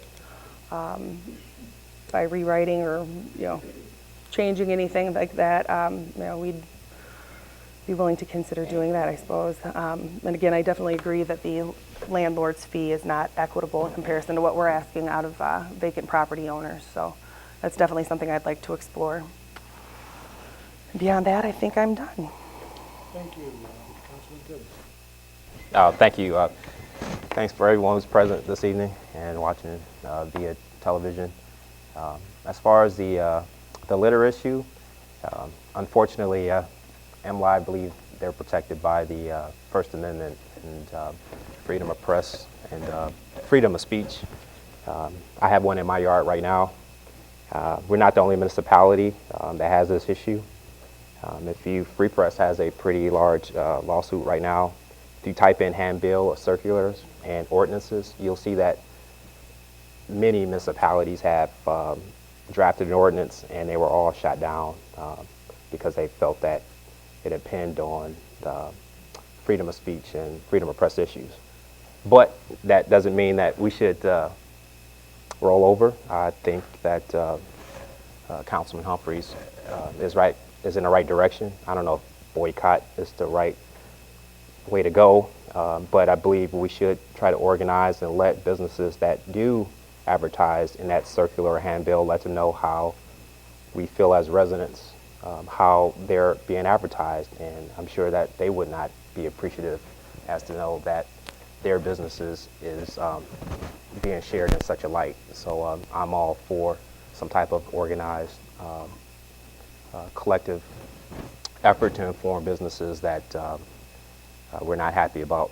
by rewriting or changing anything like that, we'd be willing to consider doing that, I suppose. And again, I definitely agree that the landlord's fee is not equitable in comparison to what we're asking out of vacant property owners. So that's definitely something I'd like to explore. Beyond that, I think I'm done. Thank you, Councilman Tibbs. Thank you. Thanks for everyone who's present this evening and watching via television. As far as the litter issue, unfortunately, MLI, I believe they're protected by the First Amendment and freedom of press and freedom of speech. I have one in my yard right now. We're not the only municipality that has this issue. Free Press has a pretty large lawsuit right now. If you type in handbill of circulars and ordinances, you'll see that many municipalities have drafted an ordinance, and they were all shot down because they felt that it impinged on freedom of speech and freedom of press issues. But that doesn't mean that we should roll over. I think that Councilman Humphreys is in the right direction. I don't know if boycott is the right way to go, but I believe we should try to organize and let businesses that do advertise in that circular or handbill, let them know how we feel as residents, how they're being advertised, and I'm sure that they would not be appreciative as to know that their businesses is being shared in such a light. So I'm all for some type of organized collective effort to inform businesses that we're not happy about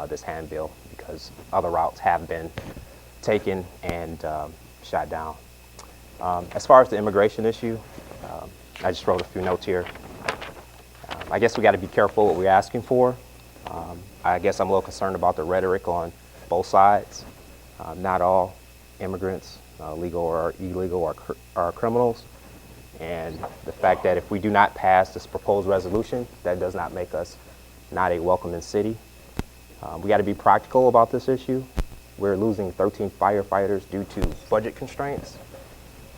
this handbill, because other routes have been taken and shot down. As far as the immigration issue, I just wrote a few notes here. I guess we got to be careful what we're asking for. I guess I'm a little concerned about the rhetoric on both sides. Not all immigrants, legal or illegal, are criminals. And the fact that if we do not pass this proposed resolution, that does not make us not a welcoming city. We got to be practical about this issue. We're losing 13 firefighters due to budget constraints.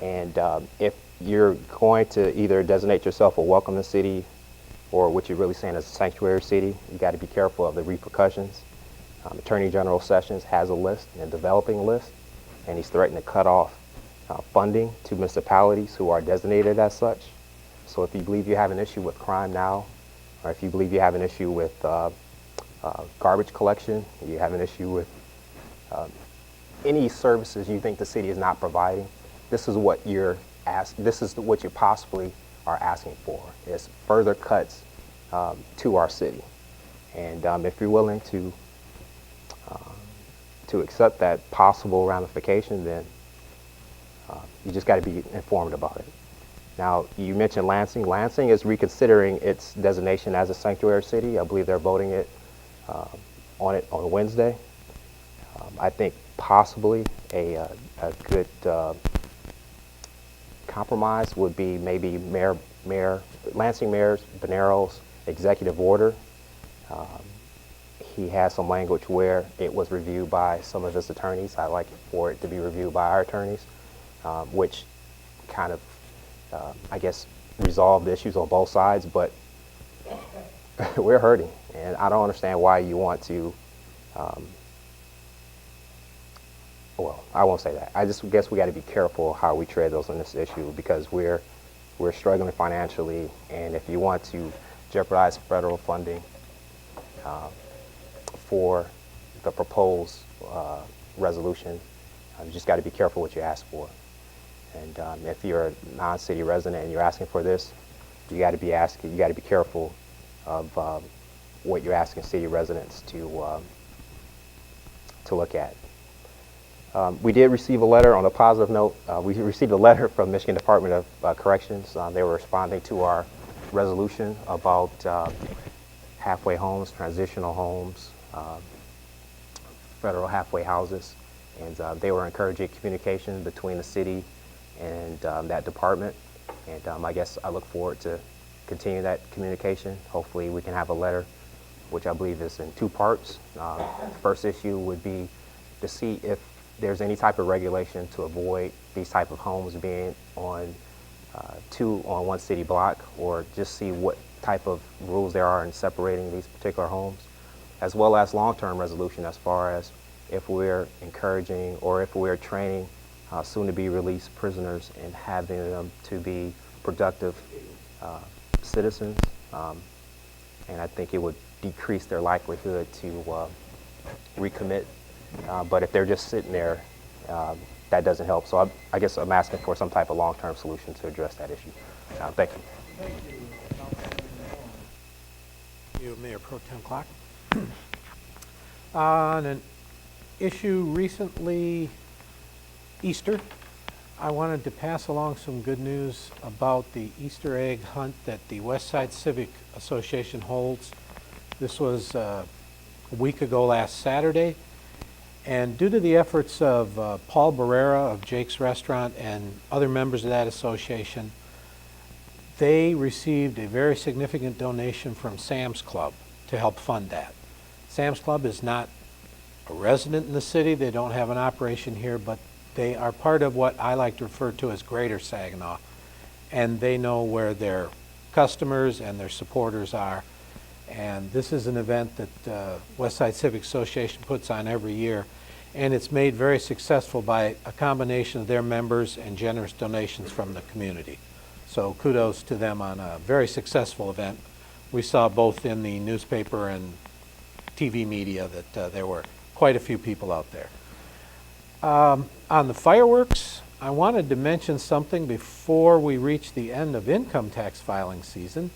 And if you're going to either designate yourself a welcoming city or what you're really saying is a sanctuary city, you got to be careful of the repercussions. Attorney General Sessions has a list and developing a list, and he's threatened to cut off funding to municipalities who are designated as such. So if you believe you have an issue with crime now, or if you believe you have an issue with garbage collection, you have an issue with any services you think the city is not providing, this is what you're this is what you possibly are asking for, is further cuts to our city. And if you're willing to accept that possible ramification, then you just got to be informed about it. Now, you mentioned Lansing. Lansing is reconsidering its designation as a sanctuary city. I believe they're voting on it on Wednesday. I think possibly a good compromise would be maybe Lansing Mayor Bonero's executive order. He has some language where it was reviewed by some of his attorneys. I'd like for it to be reviewed by our attorneys, which kind of, I guess, resolved the issues on both sides, but we're hurting, and I don't understand why you want to, well, I won't say that. I just guess we got to be careful how we tread those on this issue, because we're struggling financially, and if you want to jeopardize federal funding for the proposed resolution, you just got to be careful what you ask for. And if you're a non-city resident and you're asking for this, you got to be careful of what you're asking city residents to look at. We did receive a letter. On a positive note, we received a letter from Michigan Department of Corrections. They were responding to our resolution about halfway homes, transitional homes, federal halfway houses, and they were encouraging communication between the city and that department. And I guess I look forward to continue that communication. Hopefully we can have a letter, which I believe is in 2 parts. The first issue would be to see if there's any type of regulation to avoid these type of homes being on 2 on 1 city block, or just see what type of rules there are in separating these particular homes, as well as long-term resolution as far as if we're encouraging or if we're training soon-to-be released prisoners and having them to be productive citizens. And I think it would decrease their likelihood to recommit. But if they're just sitting there, that doesn't help. So I guess I'm asking for some type of long-term solution to address that issue. Thank you. Thank you, Councilman. You, Mayor Pro Tem Clark. On an issue recently, Easter, I wanted to pass along some good news about the Easter egg hunt that the Westside Civic Association holds. This was a week ago last Saturday, and due to the efforts of Paul Barrera of Jake's Restaurant and other members of that association, they received a very significant donation from Sam's Club to help fund that. Sam's Club is not a resident in the city. They don't have an operation here, but they are part of what I like to refer to as Greater Saginaw, and they know where their customers and their supporters are. And this is an event that Westside Civic Association puts on every year, and it's made very successful by a combination of their members and generous donations from the community. So kudos to them on a very successful event. We saw both in the newspaper and TV media that there were quite a few people out there. On the fireworks, I wanted to mention something before we reach the end of income tax filing season.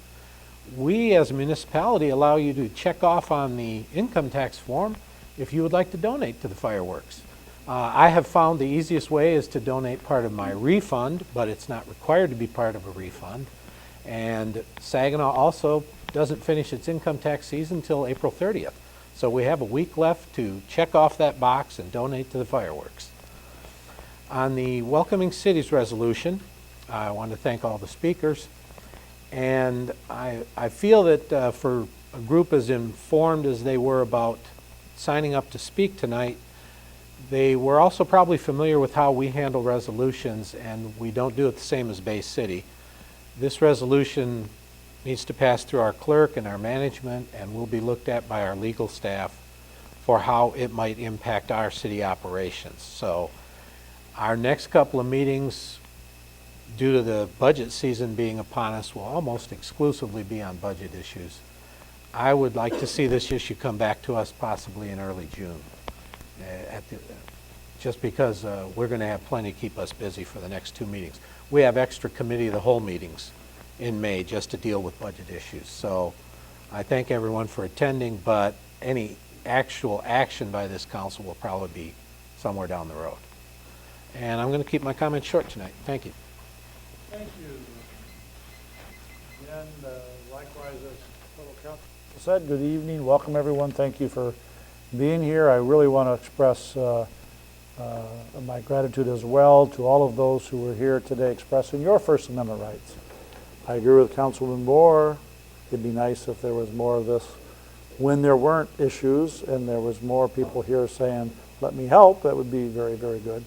We as a municipality allow you to check off on the income tax form if you would like to donate to the fireworks. I have found the easiest way is to donate part of my refund, but it's not required to be part of a refund. And Saginaw also doesn't finish its income tax season until April 30th. So we have a week left to check off that box and donate to the fireworks. On the Welcoming Cities resolution, I want to thank all the speakers. And I feel that for a group as informed as they were about signing up to speak tonight, They were also probably familiar with how we handle resolutions, and we don't do it the same as Bay City. This resolution needs to pass through our clerk and our management, and will be looked at by our legal staff for how it might impact our city operations. So our next couple of meetings, due to the budget season being upon us, will almost exclusively be on budget issues. I would like to see this issue come back to us possibly in early June, just because we're going to have plenty to keep us busy for the next 2 meetings. We have extra committee of the whole meetings in May just to deal with budget issues. So I thank everyone for attending, but any actual action by this council will probably be somewhere down the road. And I'm going to keep my comments short tonight. Thank you. Thank you. And likewise, as fellow council said, good evening. Welcome, everyone. Thank you for being here. I really want to express my gratitude as well to all of those who were here today expressing your First Amendment rights. I agree with Councilman Moore. It'd be nice if there was more of this when there weren't issues and there was more people here saying, let me help. That would be very, very good.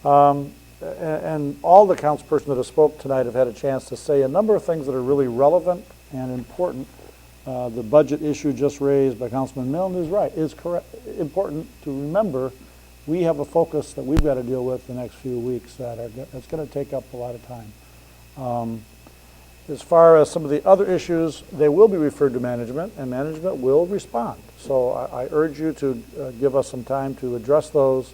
And all the councilpersons that have spoke tonight have had a chance to say a number of things that are really relevant and important. The budget issue just raised by Councilman Milne is right, is correct, important to remember. We have a focus that we've got to deal with the next few weeks that's going to take up a lot of time. As far as some of the other issues, they will be referred to management, and management will respond. So I urge you to give us some time to address those.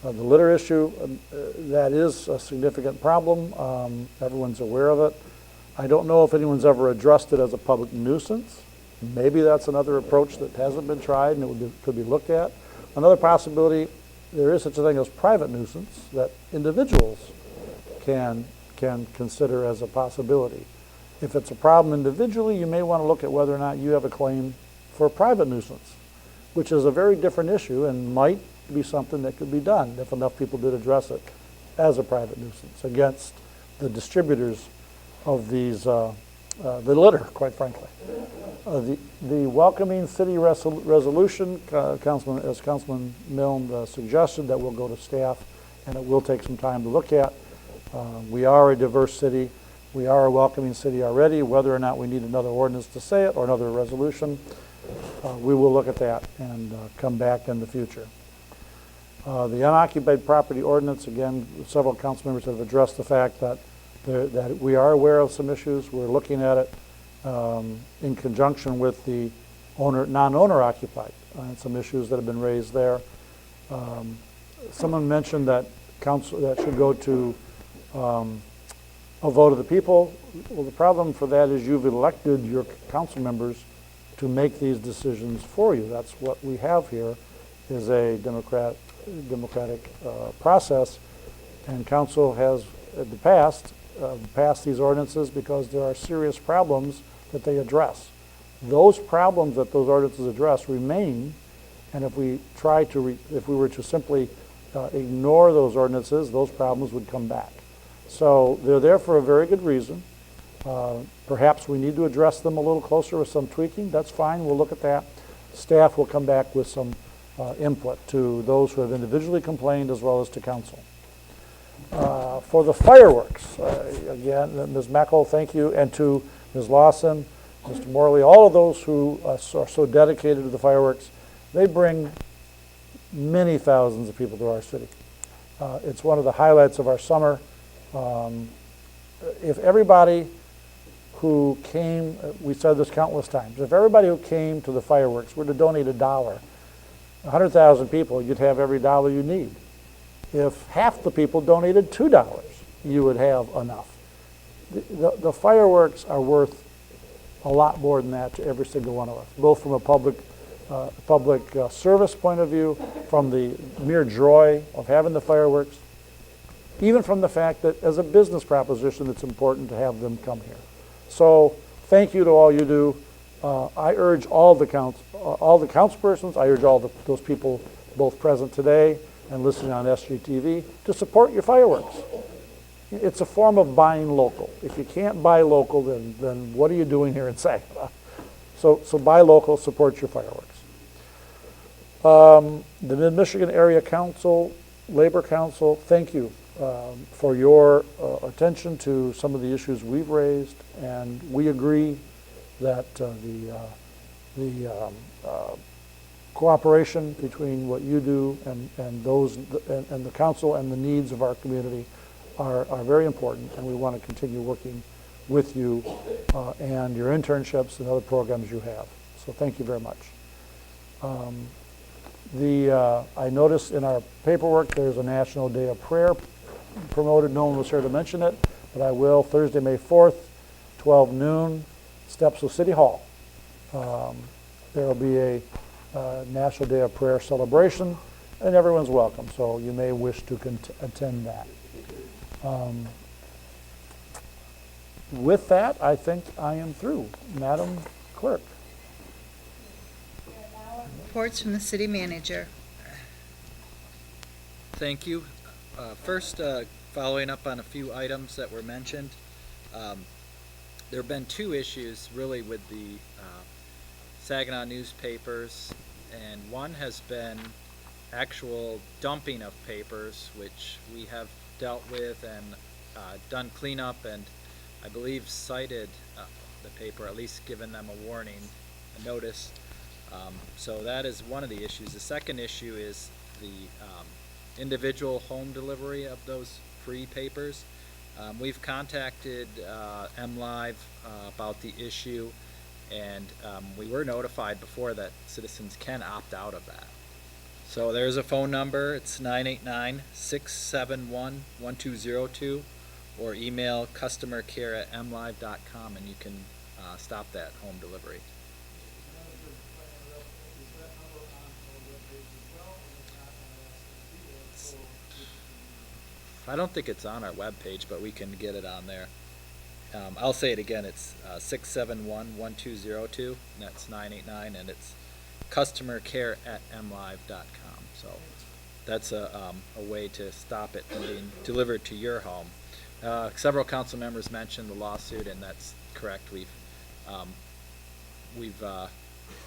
The litter issue, that is a significant problem. Everyone's aware of it. I don't know if anyone's ever addressed it as a public nuisance. Maybe that's another approach that hasn't been tried and it could be looked at. Another possibility, there is such a thing as private nuisance that individuals can consider as a possibility. If it's a problem individually, you may want to look at whether or not you have a claim for private nuisance, which is a very different issue and might be something that could be done if enough people did address it as a private nuisance against the distributors of these, the litter, quite frankly. The welcoming city resolution, as Councilman Milne suggested, that will go to staff and it will take some time to look at. We are a diverse city. We are a welcoming city already. Whether or not we need another ordinance to say it or another resolution, we will look at that and come back in the future. The unoccupied property ordinance, again, several council members have addressed the fact that we are aware of some issues. We're looking at it in conjunction with the non-owner occupied, and some issues that have been raised there. Someone mentioned that that should go to a vote of the people. Well, the problem for that is you've elected your council members to make these decisions for you. That's what we have here, is a democratic process, and council has in the past passed these ordinances because there are serious problems that they address. Those problems that those ordinances address remain, and if we were to simply ignore those ordinances, those problems would come back. So they're there for a very good reason. Perhaps we need to address them a little closer with some tweaking. That's fine. We'll look at that. Staff will come back with some input to those who have individually complained as well as to council. For the fireworks, again, Ms. Mackel, thank you, and to Ms. Lawson, Mr. Morley, all of those who are so dedicated to the fireworks. They bring many thousands of people to our city. It's one of the highlights of our summer. If everybody who came, we said this countless times, if everybody who came to the fireworks were to donate $1, 100,000 people, you'd have every dollar you need. If half the people donated $2, you would have enough. The fireworks are worth a lot more than that to every single one of us, both from a public service point of view, from the mere joy of having the fireworks, even from the fact that as a business proposition, it's important to have them come here. So thank you to all you do. I urge all the councilpersons, I urge all those people both present today and listening on SGTV to support your fireworks. It's a form of buying local. If you can't buy local, then what are you doing here in Saginaw? So buy local, support your fireworks. The Mid-Michigan Area Council, Labor Council, thank you for your attention to some of the issues we've raised, and we agree that the cooperation between what you do and those and the council and the needs of our community are very important, and we want to continue working with you and your internships and other programs you have. So thank you very much. I noticed in our paperwork there's a National Day of Prayer promoted. No one was here to mention it, but I will. Thursday, May 4th, 12 noon, steps of City Hall. There will be a National Day of Prayer celebration, and everyone's welcome, so you may wish to attend that. With that, I think I am through. Madam Clerk. Reports from the city manager. Thank you. First, following up on a few items that were mentioned, there have been two issues really with the Saginaw newspapers, and one has been actual dumping of papers, which we have dealt with and done cleanup, and I believe cited the paper, at least given them a warning, a notice. So that is one of the issues. The second issue is the individual home delivery of those free papers. We've contacted MLive about the issue, and we were notified before that citizens can opt out of that. So there's a phone number. It's 989-671-1202, or email customercare@mlive.com, and you can stop that home delivery. I don't think it's on our webpage, but we can get it on there. I'll say it again. It's 671-1202, and that's 989, and it's customercare@mlive.com. So that's a way to stop it from being delivered to your home. Several council members mentioned the lawsuit, and that's correct. We've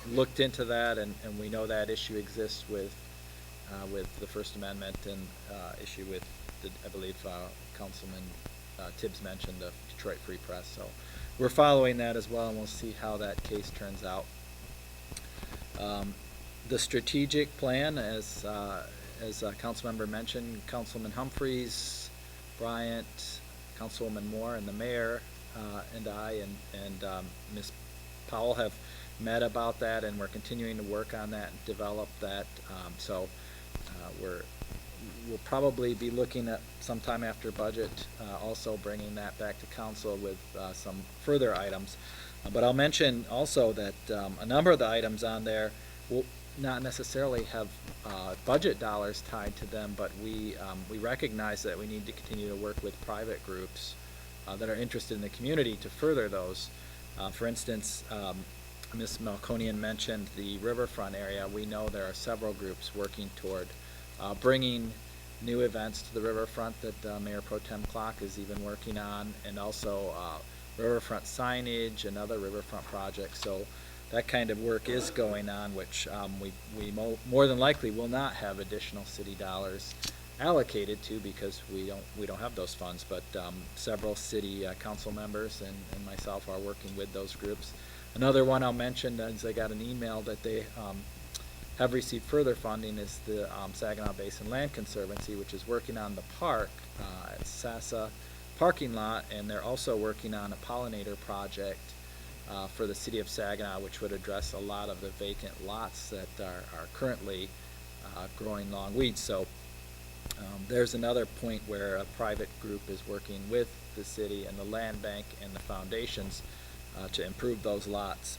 looked into that, and we know that issue exists with the First Amendment and issue with, I believe, Councilman Tibbs mentioned the Detroit Free Press. So we're following that as well, and we'll see how that case turns out. The strategic plan, as a council member mentioned, Councilman Humphreys, Bryant, Councilwoman Moore, and the mayor and I and Ms. Powell have met about that, and we're continuing to work on that and develop that. We'll probably be looking at sometime after budget, also bringing that back to council with some further items. But I'll mention also that a number of the items on there will not necessarily have budget dollars tied to them, but we recognize that we need to continue to work with private groups that are interested in the community to further those. For instance, Ms. Malconian mentioned the riverfront area. We know there are several groups working toward bringing new events to the riverfront that Mayor Pro Tem Clark is even working on, and also riverfront signage and other riverfront projects. So that kind of work is going on, which we more than likely will not have additional city dollars allocated to, because we don't have those funds. But several city council members and myself are working with those groups. Another one I'll mention is I got an email that they have received further funding is the Saginaw Basin Land Conservancy, which is working on the park at Sassa parking lot, and they're also working on a pollinator project for the city of Saginaw, which would address a lot of the vacant lots that are currently growing long weeds. So there's another point where a private group is working with the city and the land bank and the foundations to improve those lots.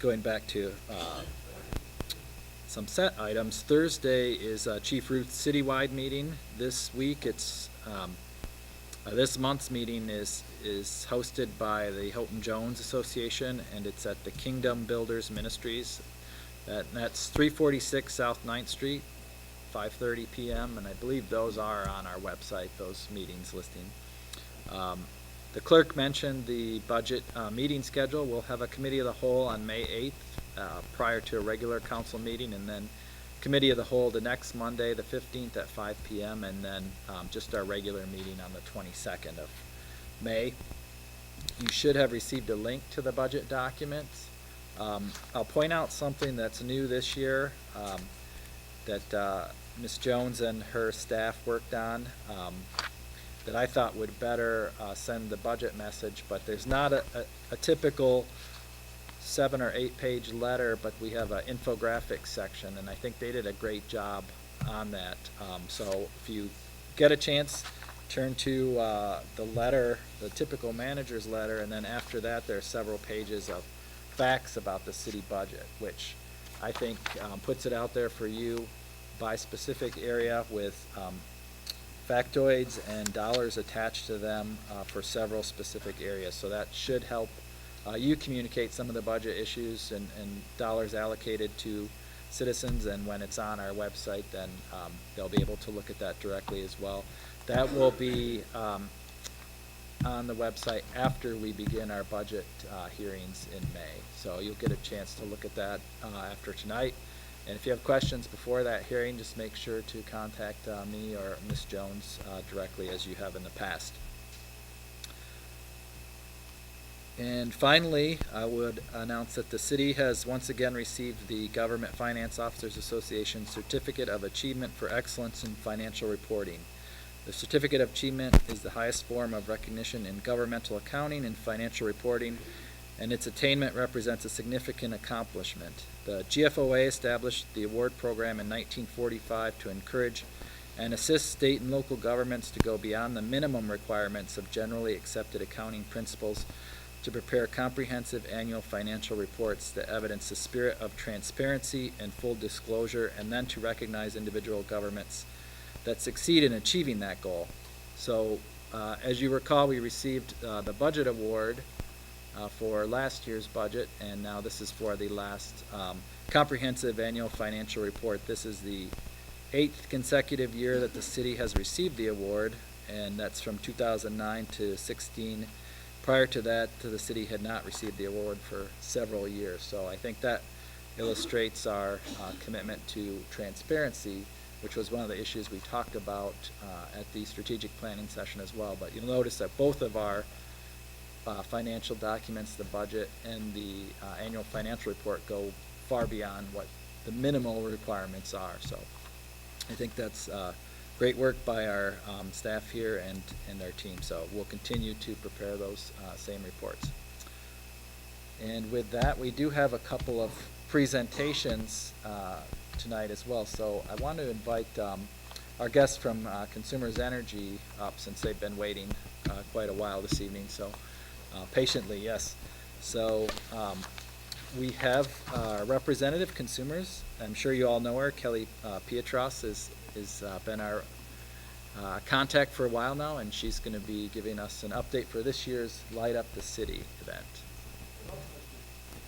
Going back to some set items, Thursday is Chief Ruth's citywide meeting. This week, it's this month's meeting is hosted by the Houghton Jones Association, and it's at the Kingdom Builders Ministries. That's 346 South 9th Street, 5:30 p.m., and I believe those are on our website, those meetings listing. The clerk mentioned the budget meeting schedule. We'll have a committee of the whole on May 8th prior to a regular council meeting, and then committee of the whole the next Monday, the 15th at 5 p.m., and then just our regular meeting on the 22nd of May. You should have received a link to the budget documents. I'll point out something that's new this year that Ms. Jones and her staff worked on that I thought would better send the budget message, but there's not a typical 7 or 8 page letter, but we have an infographics section, and I think they did a great job on that. So if you get a chance, turn to the letter, the typical manager's letter, and then after that there are several pages of facts about the city budget, which I think puts it out there for you by specific area with factoids and dollars attached to them for several specific areas. So that should help you communicate some of the budget issues and dollars allocated to citizens, and when it's on our website, then they'll be able to look at that directly as well. That will be on the website after we begin our budget hearings in May. So you'll get a chance to look at that after tonight. And if you have questions before that hearing, just make sure to contact me or Ms. Jones directly, as you have in the past. And finally, I would announce that the city has once again received the Government Finance Officers Association Certificate of Achievement for Excellence in Financial Reporting. The Certificate of Achievement is the highest form of recognition in governmental accounting and financial reporting, and its attainment represents a significant accomplishment. The GFOA established the award program in 1945 to encourage and assist state and local governments to go beyond the minimum requirements of generally accepted accounting principles to prepare comprehensive annual financial reports that evidence the spirit of transparency and full disclosure, and then to recognize individual governments that succeed in achieving that goal. So as you recall, we received the budget award for last year's budget, and now this is for the last comprehensive annual financial report. This is the 8th consecutive year that the city has received the award, and that's from 2009 to 16. Prior to that, the city had not received the award for several years. So I think that illustrates our commitment to transparency, which was one of the issues we talked about at the strategic planning session as well. But you'll notice that both of our financial documents, the budget and the annual financial report, go far beyond what the minimal requirements are. So I think that's great work by our staff here and our team. So we'll continue to prepare those same reports. And with that, we do have a couple of presentations tonight as well. So I want to invite our guests from Consumers Energy up, since they've been waiting quite a while this evening. So patiently, yes. So we have representative consumers. I'm sure you all know her. Kelly Pietros has been our contact for a while now, and she's going to be giving us an update for this year's Light Up the City event.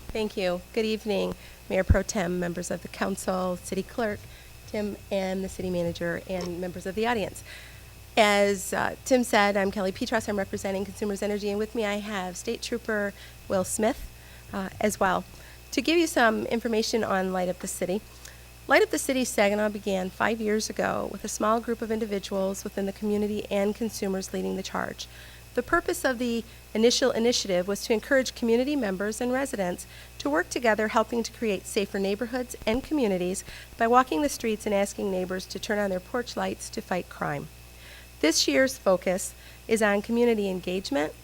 Thank you. Good evening, Mayor Pro Tem, members of the council, city clerk, Tim, and the city manager, and members of the audience. As Tim said, I'm Kelly Pietros. I'm representing Consumers Energy, and with me I have State Trooper Will Smith as well. To give you some information on Light Up the City, Light Up the City Saginaw began 5 years ago with a small group of individuals within the community and consumers leading the charge. The purpose of the initial initiative was to encourage community members and residents to work together, helping to create safer neighborhoods and communities by walking the streets and asking neighbors to turn on their porch lights to fight crime. This year's focus is on community engagement,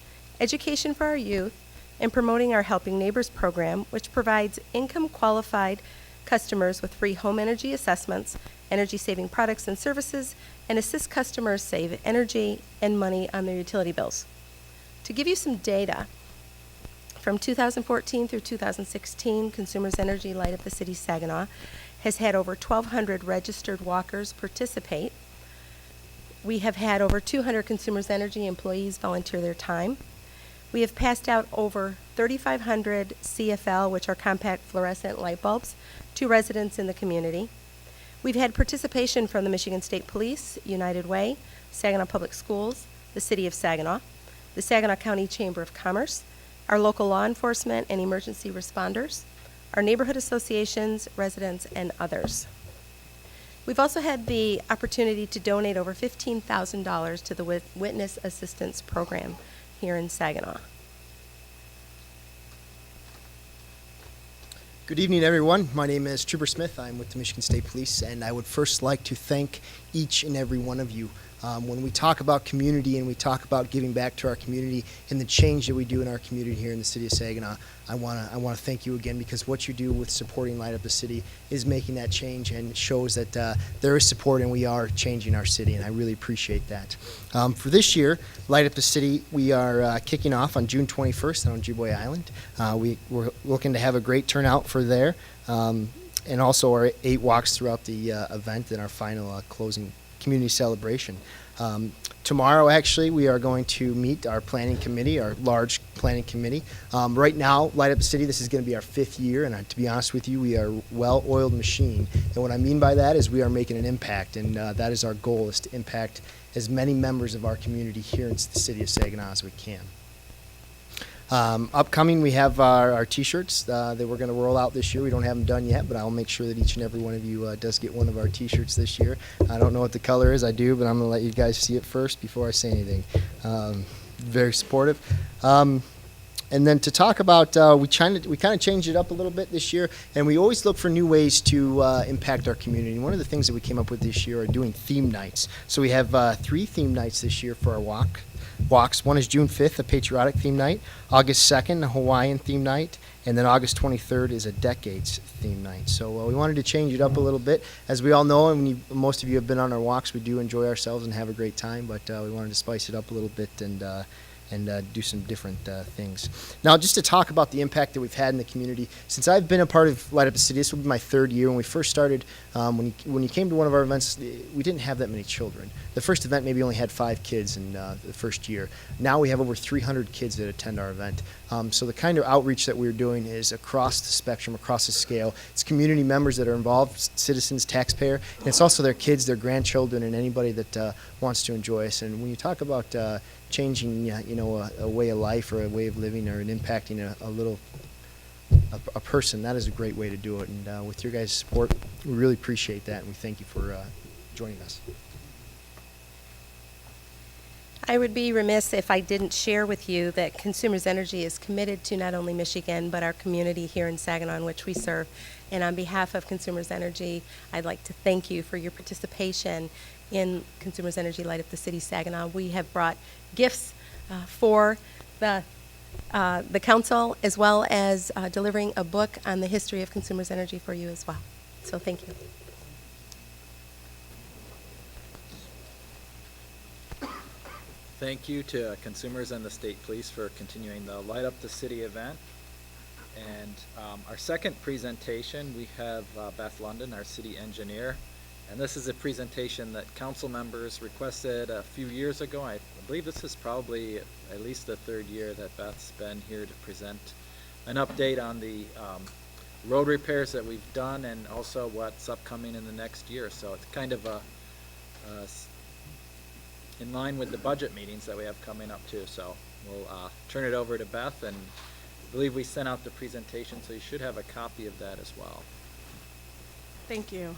education for our youth, and promoting our Helping Neighbors program, which provides income-qualified customers with free home energy assessments, energy-saving products and services, and assist customers save energy and money on their utility bills. To give you some data, from 2014 through 2016, Consumers Energy Light Up the City Saginaw has had over 1,200 registered walkers participate. We have had over 200 Consumers Energy employees volunteer their time. We have passed out over 3,500 CFL, which are compact fluorescent light bulbs, to residents in the community. We've had participation from the Michigan State Police, United Way, Saginaw Public Schools, the City of Saginaw. the Saginaw County Chamber of Commerce, our local law enforcement and emergency responders, our neighborhood associations, residents, and others. We've also had the opportunity to donate over $15,000 to the Witness Assistance Program here in Saginaw. Good evening, everyone. My name is Trooper Smith. I'm with the Michigan State Police, and I would first like to thank each and every one of you. When we talk about community and we talk about giving back to our community and the change that we do in our community here in the city of Saginaw, I want to thank you again, because what you do with supporting Light Up the City is making that change and shows that there is support and we are changing our city, and I really appreciate that. For this year, Light Up the City, we are kicking off on June 21st on Ojibwe Island. We're looking to have a great turnout for there, and also our 8 walks throughout the event and our final closing community celebration. Tomorrow, actually, we are going to meet our planning committee, our large planning committee. Right now, Light Up the City, this is going to be our 5th year, and to be honest with you, we are a well-oiled machine. And what I mean by that is we are making an impact, and that is our goal, is to impact as many members of our community here in the city of Saginaw as we can. Upcoming, we have our T-shirts that we're going to roll out this year. We don't have them done yet, but I'll make sure that each and every one of you does get one of our T-shirts this year. I don't know what the color is. I do, but I'm going to let you guys see it first before I say anything. Very supportive. And then to talk about, we kind of changed it up a little bit this year, and we always look for new ways to impact our community. And one of the things that we came up with this year are doing theme nights. So we have 3 theme nights this year for our walks. One is June 5th, a patriotic theme night, August 2nd, a Hawaiian theme night, and then August 23rd is a decades theme night. So we wanted to change it up a little bit. As we all know, and most of you have been on our walks, we do enjoy ourselves and have a great time, but we wanted to spice it up a little bit and do some different things. Now, just to talk about the impact that we've had in the community, since I've been a part of Light Up the City, this will be my 3rd year. When we first started, when you came to one of our events, we didn't have that many children. The first event maybe only had 5 kids in the first year. Now we have over 300 kids that attend our event. So the kind of outreach that we're doing is across the spectrum, across the scale. It's community members that are involved, citizens, taxpayer, and it's also their kids, their grandchildren, and anybody that wants to enjoy us. And when you talk about changing, a way of life or a way of living or impacting a person, that is a great way to do it. And with your guys' support, we really appreciate that, and we thank you for joining us. I would be remiss if I didn't share with you that Consumers Energy is committed to not only Michigan, but our community here in Saginaw in which we serve. And on behalf of Consumers Energy, I'd like to thank you for your participation in Consumers Energy Light Up the City Saginaw. We have brought gifts for the council, as well as delivering a book on the history of Consumers Energy for you as well. So thank you. Thank you to Consumers and the State Police for continuing the Light Up the City event. And our second presentation, we have Beth London, our city engineer. And this is a presentation that council members requested a few years ago. I believe this is probably at least the 3rd year that Beth's been here to present an update on the road repairs that we've done and also what's upcoming in the next year. So it's kind of in line with the budget meetings that we have coming up too. So we'll turn it over to Beth, and I believe we sent out the presentation, so you should have a copy of that as well. Thank you.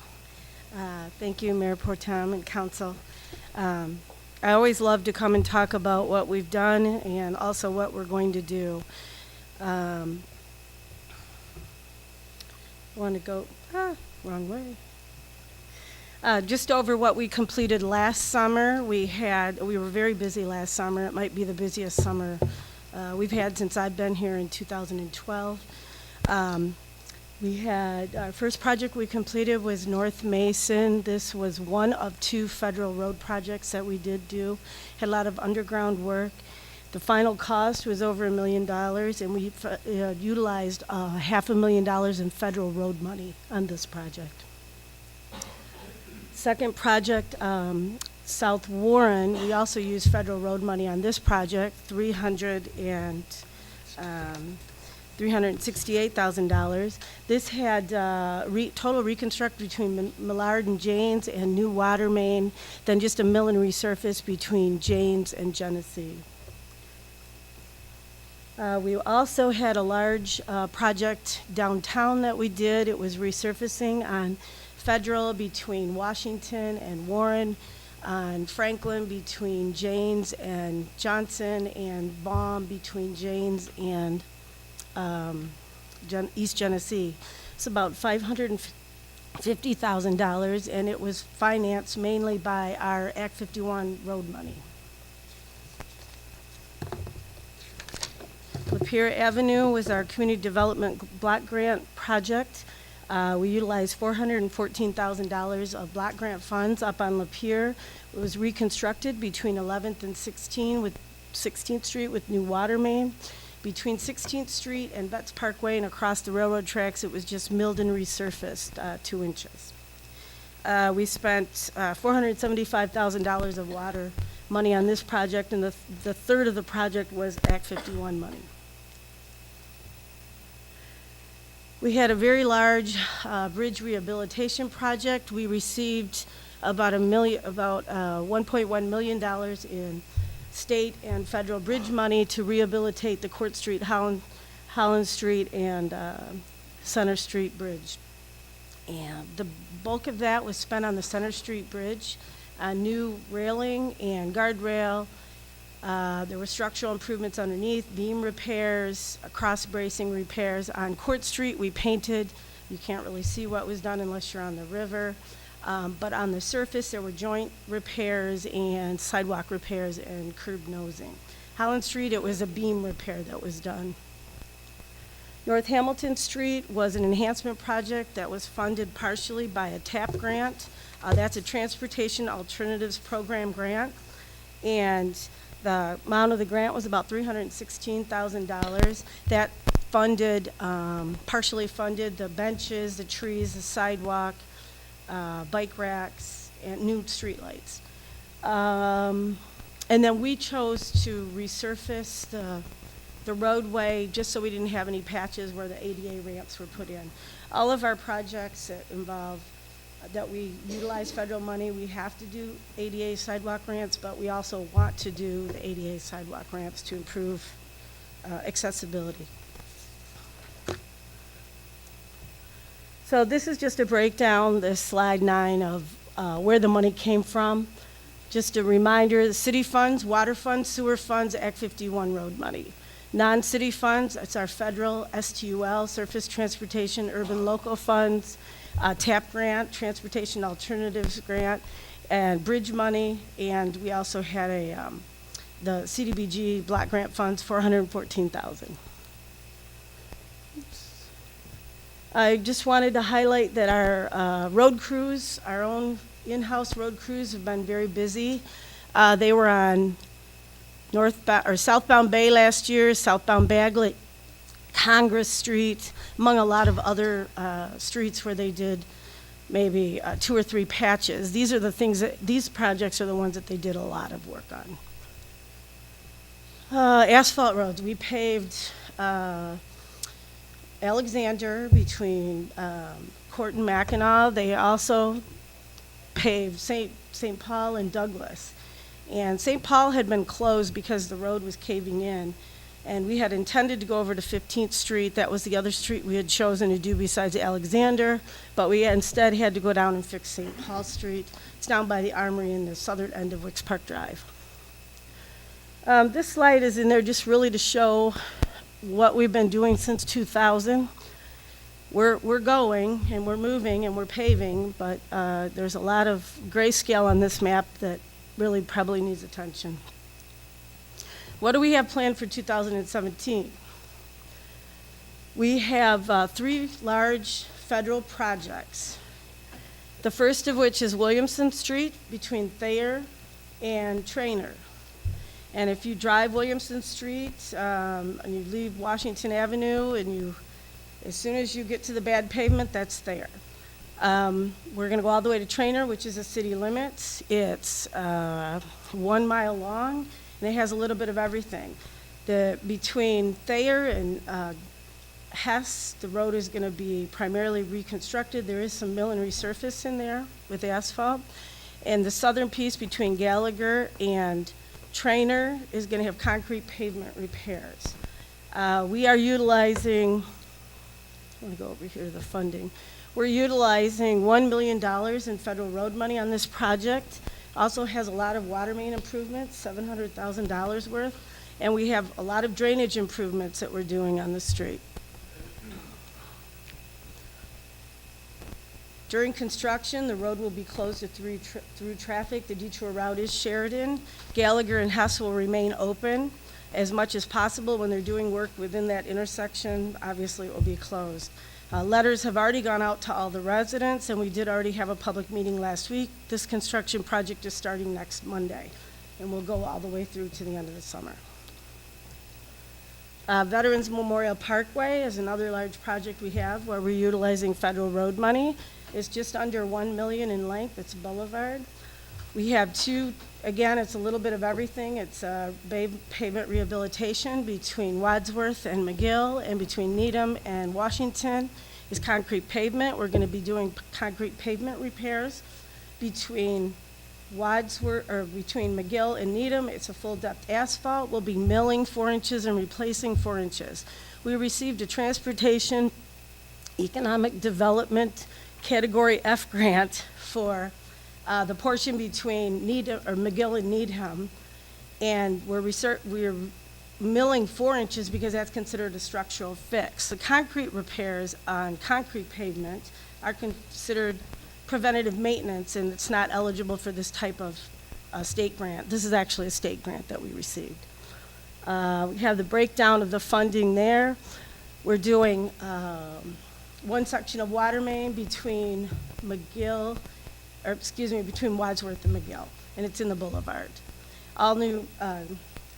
Thank you, Mayor Pro Tem and Council. I always love to come and talk about what we've done and also what we're going to do. Want to go, wrong way. Just over what we completed last summer, we were very busy last summer. It might be the busiest summer we've had since I've been here in 2012. We had, our first project we completed was North Mason. This was one of 2 federal road projects that we did do. Had a lot of underground work. The final cost was over $1 million, and we utilized $500,000 in federal road money on this project. Second project, South Warren, we also used federal road money on this project, $368,000. This had total reconstruct between Millard and Janes and new water main, then just a mill and resurface between Janes and Genesee. We also had a large project downtown that we did. It was resurfacing on Federal between Washington and Warren, on Franklin between Janes and Johnson, and Baum between Janes and East Genesee. It's about $550,000, and it was financed mainly by our Act 51 road money. Lapeer Avenue was our community development block grant project. We utilized $414,000 of block grant funds up on Lapeer. It was reconstructed between 11th and 16th Street with new water main. Between 16th Street and Betts Parkway and across the railroad tracks, it was just milled and resurfaced 2 inches. We spent $475,000 of water money on this project, and the third of the project was Act 51 money. We had a very large bridge rehabilitation project. We received about $1.1 million in state and federal bridge money to rehabilitate the Court Street, Holland Street, and Center Street Bridge. And the bulk of that was spent on the Center Street Bridge, new railing and guardrail. There were structural improvements underneath, beam repairs, cross bracing repairs. On Court Street, we painted. You can't really see what was done unless you're on the river. But on the surface, there were joint repairs and sidewalk repairs and curb nosing. Holland Street, it was a beam repair that was done. North Hamilton Street was an enhancement project that was funded partially by a TAP grant. That's a Transportation Alternatives Program grant. And the amount of the grant was about $316,000. That funded, partially funded the benches, the trees, the sidewalk, bike racks, and new streetlights. And then we chose to resurface the roadway just so we didn't have any patches where the ADA ramps were put in. All of our projects that involve that we utilize federal money, we have to do ADA sidewalk ramps, but we also want to do the ADA sidewalk ramps to improve accessibility. So this is just a breakdown, this slide 9, of where the money came from. Just a reminder, the city funds, water funds, sewer funds, Act 51 road money. Non-city funds, it's our federal STUL, Surface Transportation Urban Local Funds, TAP grant, Transportation Alternatives grant, and bridge money. And we also had the CDBG block grant funds, $414,000. I just wanted to highlight that our road crews, our own in-house road crews, have been very busy. They were on southbound Bay last year, southbound Bagley, Congress Street, among a lot of other streets where they did maybe 2 or 3 patches. These are the things these projects are the ones that they did a lot of work on. Asphalt roads, we paved Alexander between Court and Mackinac. They also paved St. Paul and Douglas. And St. Paul had been closed because the road was caving in. And we had intended to go over to 15th Street. That was the other street we had chosen to do besides Alexander. But we instead had to go down and fix St. Paul Street. It's down by the Armory in the southern end of Wicks Park Drive. This slide is in there just really to show what we've been doing since 2000. We're going and we're moving and we're paving, but there's a lot of grayscale on this map that really probably needs attention. What do we have planned for 2017? We have 3 large federal projects. The first of which is Williamson Street between Thayer and Traynor. And if you drive Williamson Street and you leave Washington Avenue and as soon as you get to the bad pavement, that's Thayer. We're going to go all the way to Traynor, which is the city limits. It's 1 mile long, and it has a little bit of everything. Between Thayer and Hess, the road is going to be primarily reconstructed. There is some mill and resurface in there with asphalt. And the southern piece between Gallagher and Traynor is going to have concrete pavement repairs. We are utilizing, let me go over here to the funding. We're utilizing $1 million in federal road money on this project. Also has a lot of water main improvements, $700,000 worth, and we have a lot of drainage improvements that we're doing on the street. During construction, the road will be closed to through traffic. The detour route is Sheridan. Gallagher and Hess will remain open as much as possible. When they're doing work within that intersection, obviously it will be closed. Letters have already gone out to all the residents, and we did already have a public meeting last week. This construction project is starting next Monday, and will go all the way through to the end of the summer. Veterans Memorial Parkway is another large project we have where we're utilizing federal road money. It's just under 1 million in length. It's Boulevard. We have two, again, it's a little bit of everything. It's pavement rehabilitation between Wadsworth and McGill, and between Needham and Washington is concrete pavement. We're going to be doing concrete pavement repairs between Wadsworth, or between McGill and Needham. It's a full depth asphalt. We'll be milling 4 inches and replacing 4 inches. We received a transportation economic development Category F grant for the portion between McGill and Needham, and we're milling 4 inches because that's considered a structural fix. The concrete repairs on concrete pavement are considered preventative maintenance, and it's not eligible for this type of state grant. This is actually a state grant that we received. We have the breakdown of the funding there. We're doing one section of water main between between Wadsworth and McGill, and it's in the Boulevard. All new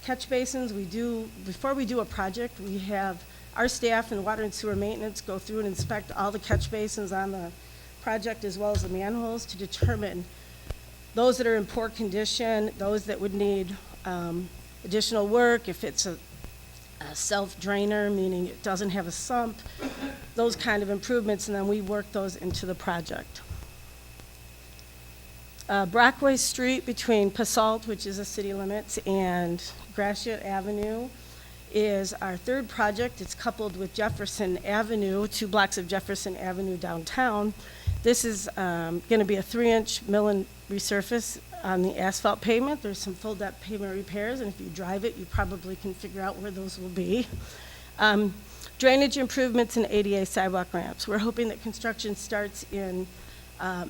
catch basins. Before we do a project, we have our staff and water and sewer maintenance go through and inspect all the catch basins on the project, as well as the manholes, to determine those that are in poor condition, those that would need additional work, if it's a self-drainer, meaning it doesn't have a sump, those kind of improvements, and then we work those into the project. Brockway Street between Passalt, which is the city limits, and Gratiot Avenue is our third project. It's coupled with Jefferson Avenue, 2 blocks of Jefferson Avenue downtown. This is going to be a 3-inch mill and resurface on the asphalt pavement. There's some full depth pavement repairs, and if you drive it, you probably can figure out where those will be. Drainage improvements and ADA sidewalk ramps. We're hoping that construction starts in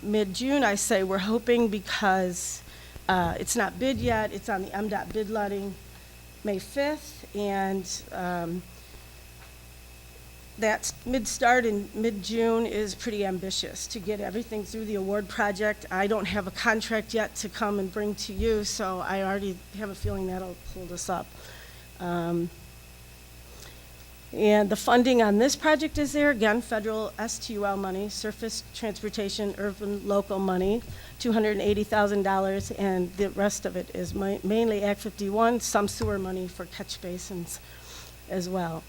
mid-June. I say we're hoping because it's not bid yet. It's on the MDOT bid letting May 5th, and that mid-start in mid-June is pretty ambitious to get everything through the award project. I don't have a contract yet to come and bring to you, so I already have a feeling that'll hold us up. And the funding on this project is there, again, federal STUL money, Surface Transportation Urban Local money, $280,000, and the rest of it is mainly Act 51, some sewer money for catch basins as well.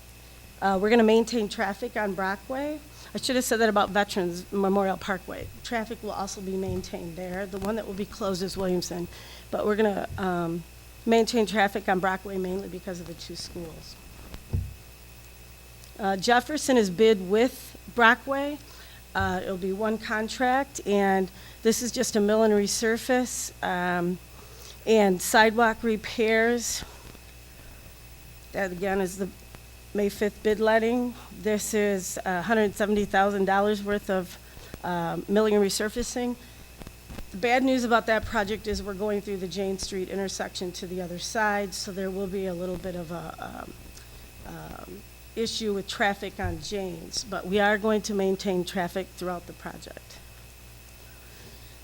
We're going to maintain traffic on Brockway. I should have said that about Veterans Memorial Parkway. Traffic will also be maintained there. The one that will be closed is Williamson, but we're going to maintain traffic on Brockway mainly because of the 2 schools. Jefferson is bid with Brockway. It'll be one contract, and this is just a mill and resurface and sidewalk repairs. That again is the May 5th bid letting. This is $170,000 worth of milling and resurfacing. The bad news about that project is we're going through the Jane Street intersection to the other side, so there will be a little bit of a issue with traffic on Janes, but we are going to maintain traffic throughout the project.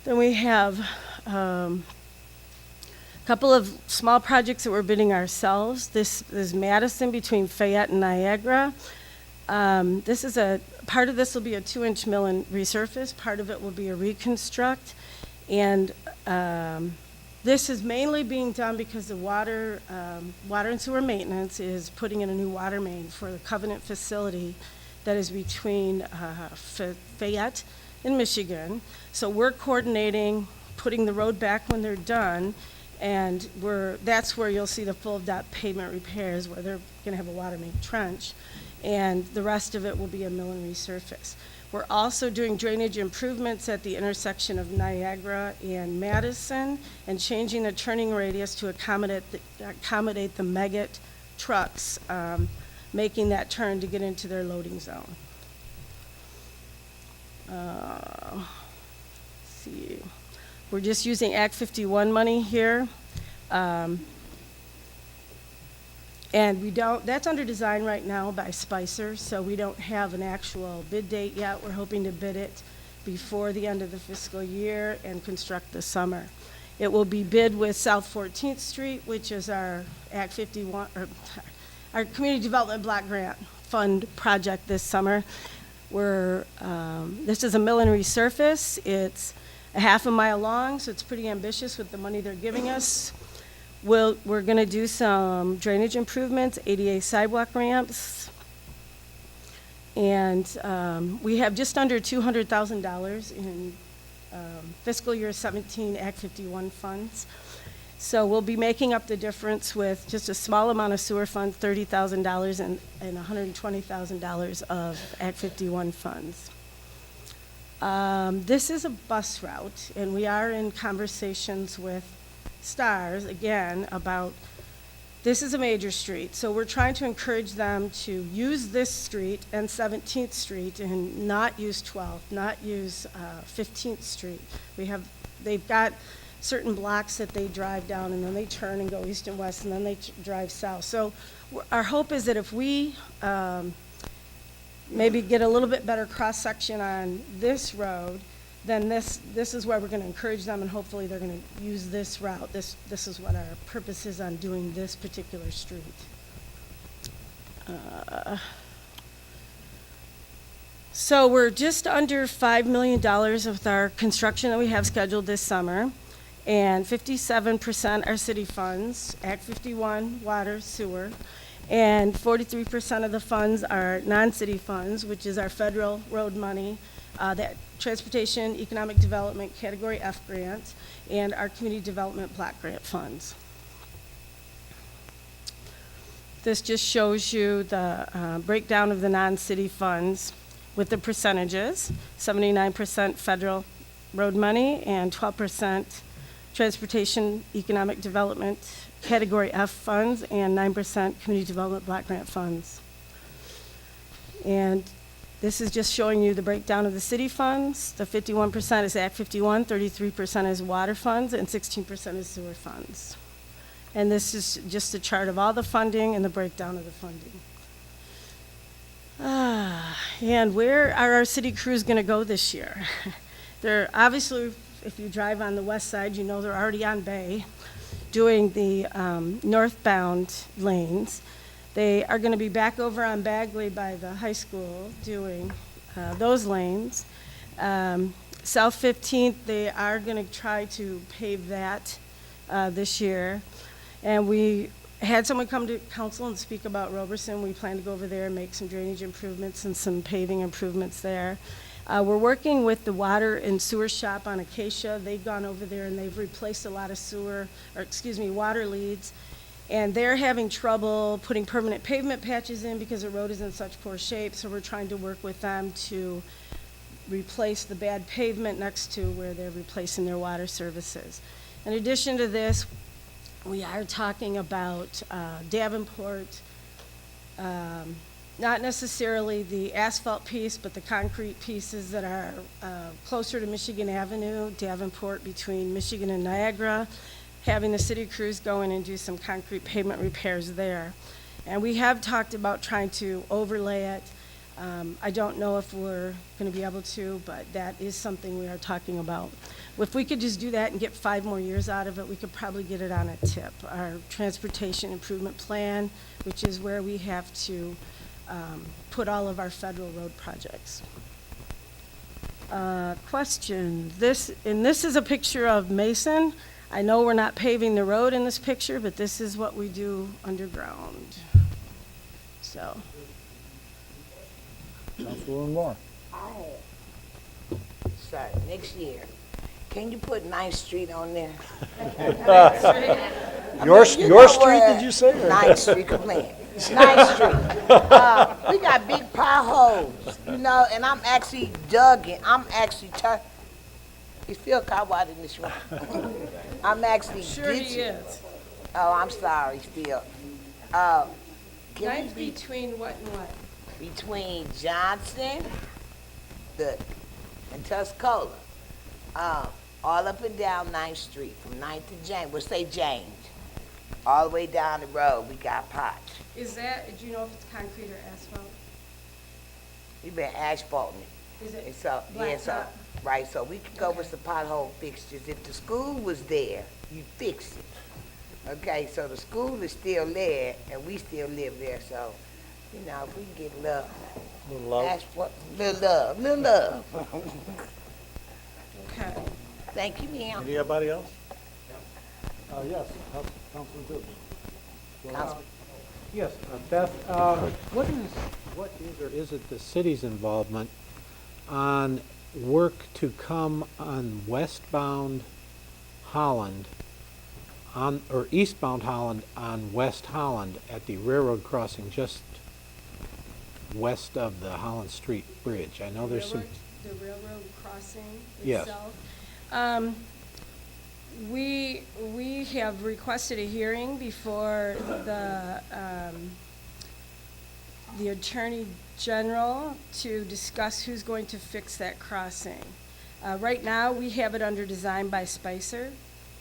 Then we have a couple of small projects that we're bidding ourselves. This is Madison between Fayette and Niagara. This is part of this will be a 2-inch mill and resurface, part of it will be a reconstruct, and this is mainly being done because the water and sewer maintenance is putting in a new water main for the Covenant facility that is between Fayette and Michigan. So we're coordinating, putting the road back when they're done, And that's where you'll see the full depth pavement repairs, where they're going to have a water main trench, and the rest of it will be a mill and resurface. We're also doing drainage improvements at the intersection of Niagara and Madison, and changing the turning radius to accommodate the Megget trucks, making that turn to get into their loading zone. Let's see. We're just using Act 51 money here. And that's under design right now by Spicer, so we don't have an actual bid date yet. We're hoping to bid it before the end of the fiscal year and construct this summer. It will be bid with South 14th Street, which is our Act 51, or our Community Development Block Grant Fund project this summer. This is a mill and resurface. It's a half a mile long, so it's pretty ambitious with the money they're giving us. We're going to do some drainage improvements, ADA sidewalk ramps, and we have just under $200,000 in fiscal year 17 Act 51 funds. So we'll be making up the difference with just a small amount of sewer funds, $30,000, and $120,000 of Act 51 funds. This is a bus route, and we are in conversations with STARS, again, about this is a major street. So we're trying to encourage them to use this street and 17th Street and not use 12th, not use 15th Street. They've got certain blocks that they drive down, and then they turn and go east and west, and then they drive south. So our hope is that if we maybe get a little bit better cross-section on this road, then this is where we're going to encourage them, and hopefully they're going to use this route. This is what our purpose is on doing this particular street. So we're just under $5 million with our construction that we have scheduled this summer, and 57% are city funds, Act 51, water, sewer, and 43% of the funds are non-city funds, which is our federal road money, that Transportation Economic Development Category F grant, and our Community Development Block Grant funds. This just shows you the breakdown of the non-city funds with the percentages: 79% federal road money and 12% Transportation Economic Development Category F funds and 9% Community Development Block Grant funds. And this is just showing you the breakdown of the city funds. The 51% is Act 51, 33% is water funds, and 16% is sewer funds. And this is just a chart of all the funding and the breakdown of the funding. And where are our city crews going to go this year? They're obviously, if you drive on the west side, you know they're already on Bay doing the northbound lanes. They are going to be back over on Bagley by the high school doing those lanes. South 15th, they are going to try to pave that this year. And we had someone come to council and speak about Roberson. We plan to go over there and make some drainage improvements and some paving improvements there. We're working with the water and sewer shop on Acacia. They've gone over there and they've replaced a lot of water leads. And they're having trouble putting permanent pavement patches in because the road is in such poor shape. So we're trying to work with them to replace the bad pavement next to where they're replacing their water services. In addition to this, we are talking about Davenport, not necessarily the asphalt piece, but the concrete pieces that are closer to Michigan Avenue, Davenport between Michigan and Niagara, having the city crews go in and do some concrete pavement repairs there. And we have talked about trying to overlay it. I don't know if we're going to be able to, but that is something we are talking about. If we could just do that and get 5 more years out of it, we could probably get it on a tip. Our transportation improvement plan, which is where we have to put all of our federal road projects. Question. This is a picture of Mason. I know we're not paving the road in this picture, but this is what we do underground. So. Councilwoman Moore. So next year, Can you put 9th Street on there? Your know street, what? did you say? 9th Street, come on. 9th Street. We got big potholes, you know, and I'm actually digging. I'm actually Is Phil Coward in this room? I'm actually Sure he ditching. is. Oh, I'm sorry, still. Can we Ninth be between what and what? between Johnson, and Tuscola, all up and down 9th Street, from 9th to James. We'll say James. All the way down the road, we got pots. Is that, do you know if it's concrete or asphalt? We've been asphalting it. Is it And so, yeah, so, blacktop? right, so we can go with some pothole fixtures. If the school was there, you fix it. Okay, so the school is still there, and we still live there, so, you know, if we can get love. Little love. Asphalt, little love. Okay. Thank you, ma'am. Anybody else? Yes, Councilman Dukes. Councilman. Yes, Beth, what is or isn't the city's involvement on work to come on westbound Holland, or eastbound Holland on West Holland at the railroad crossing just west of the Holland Street Bridge? I know there's some. The railroad crossing Yes. itself? We have requested a hearing before the Attorney General to discuss who's going to fix that crossing. Right now, we have it under design by Spicer.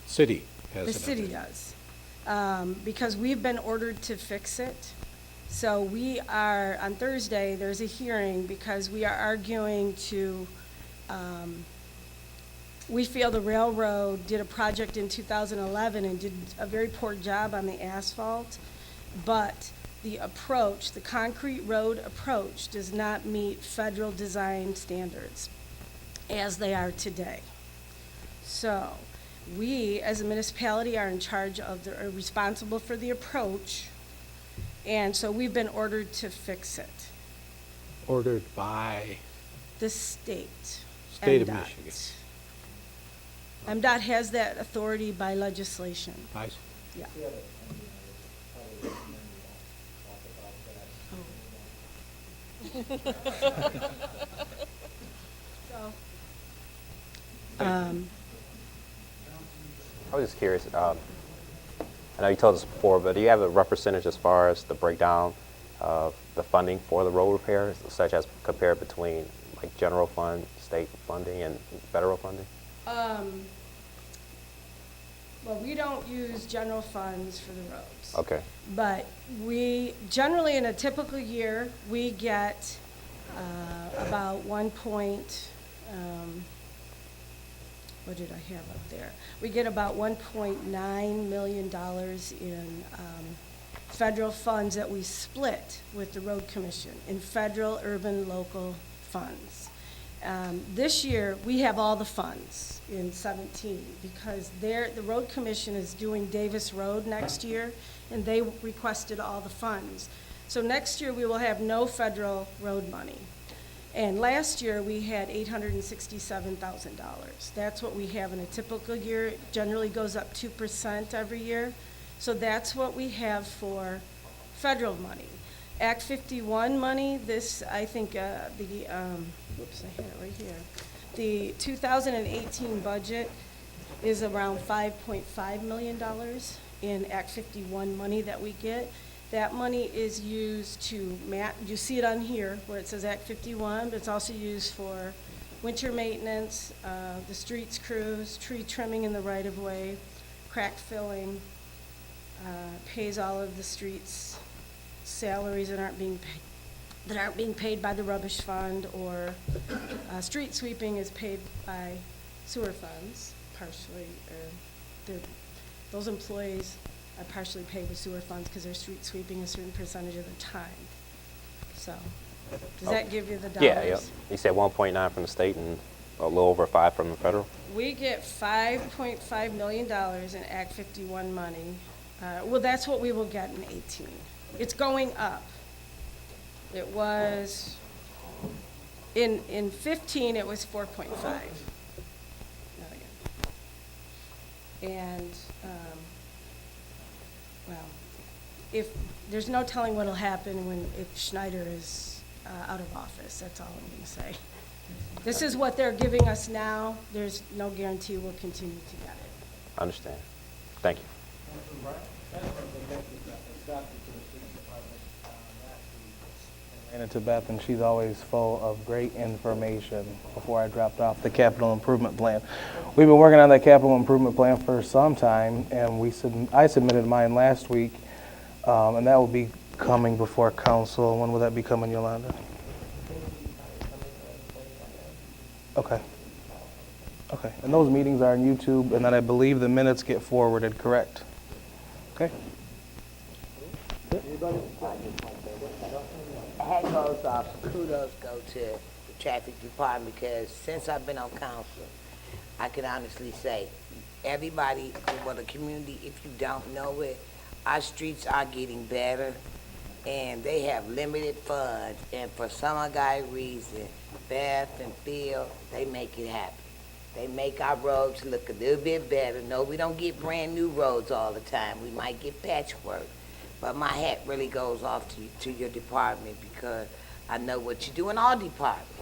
City has The it. city does. Because we've been ordered to fix it. So we are, on Thursday, there's a hearing because we are arguing to, we feel the railroad did a project in 2011 and did a very poor job on the asphalt, but the approach, the concrete road approach, does not meet federal design standards as they are today. So we, as a municipality, are in charge of are responsible for the approach, and so we've been ordered to fix it. Ordered by The state. State of MDOT. Michigan. MDOT has that authority by legislation. I see. Yeah. So, I was just curious. I know you told us before, but do you have a rough percentage as far as the breakdown of the funding for the road repairs, such as compared between like general fund, state funding, and federal funding? well, we don't use general funds for the roads. Okay. But we, generally in a typical year, we get about what did I have up there? We get about $1.9 million in federal funds that we split with the road commission in federal, urban, local funds. This year, we have all the funds in 17 because the road commission is doing Davis Road next year, and they requested all the funds. So next year, we will have no federal road money. And last year, we had $867,000. That's what we have in a typical year. It generally goes up 2% every year. So that's what we have for federal money. Act 51 money, this, I think, whoops, I had it right here. The 2018 budget is around $5.5 million in Act 51 money that we get. That money is used to you see it on here where it says Act 51, but it's also used for winter maintenance, the streets crews, tree trimming in the right-of-way, crack filling, pays all of the streets salaries that aren't being paid by the rubbish fund, or street sweeping is paid by sewer funds partially, or those employees are partially paid with sewer funds because they're street sweeping a certain percentage of the time. So, does that give you the dollars? Yeah, yeah. You said 1.9 from the state and a little over 5 from the federal? We get $5.5 million in Act 51 money. Well, that's what we will get in 18. It's going up. It was, in 15, it was 4.5 million. And, well, if, there's no telling what'll happen if Schneider is out of office, that's all I'm gonna say. This is what they're giving us now, there's no guarantee we'll continue to get it. Understand. Thank you. Ran into Beth, and she's always full of great information before I dropped off the capital improvement plan. We've been working on that capital improvement plan for some time, and I submitted mine last week, and that will be coming before council. When will that be coming, Yolanda? Okay. Okay, and those meetings are on YouTube, and then I believe the minutes get forwarded, correct? Okay. Hat goes off, kudos go to the traffic department, because since I've been on council, I can honestly say, everybody, well, the community, if you don't know it, our streets are getting better, and they have limited funds, and for some odd reason, Beth and Phil, they make it happen. They make our roads look a little bit better. No, we don't get brand new roads all the time. We might get patchwork. But my hat really goes off to your department, because I know what you do in all departments.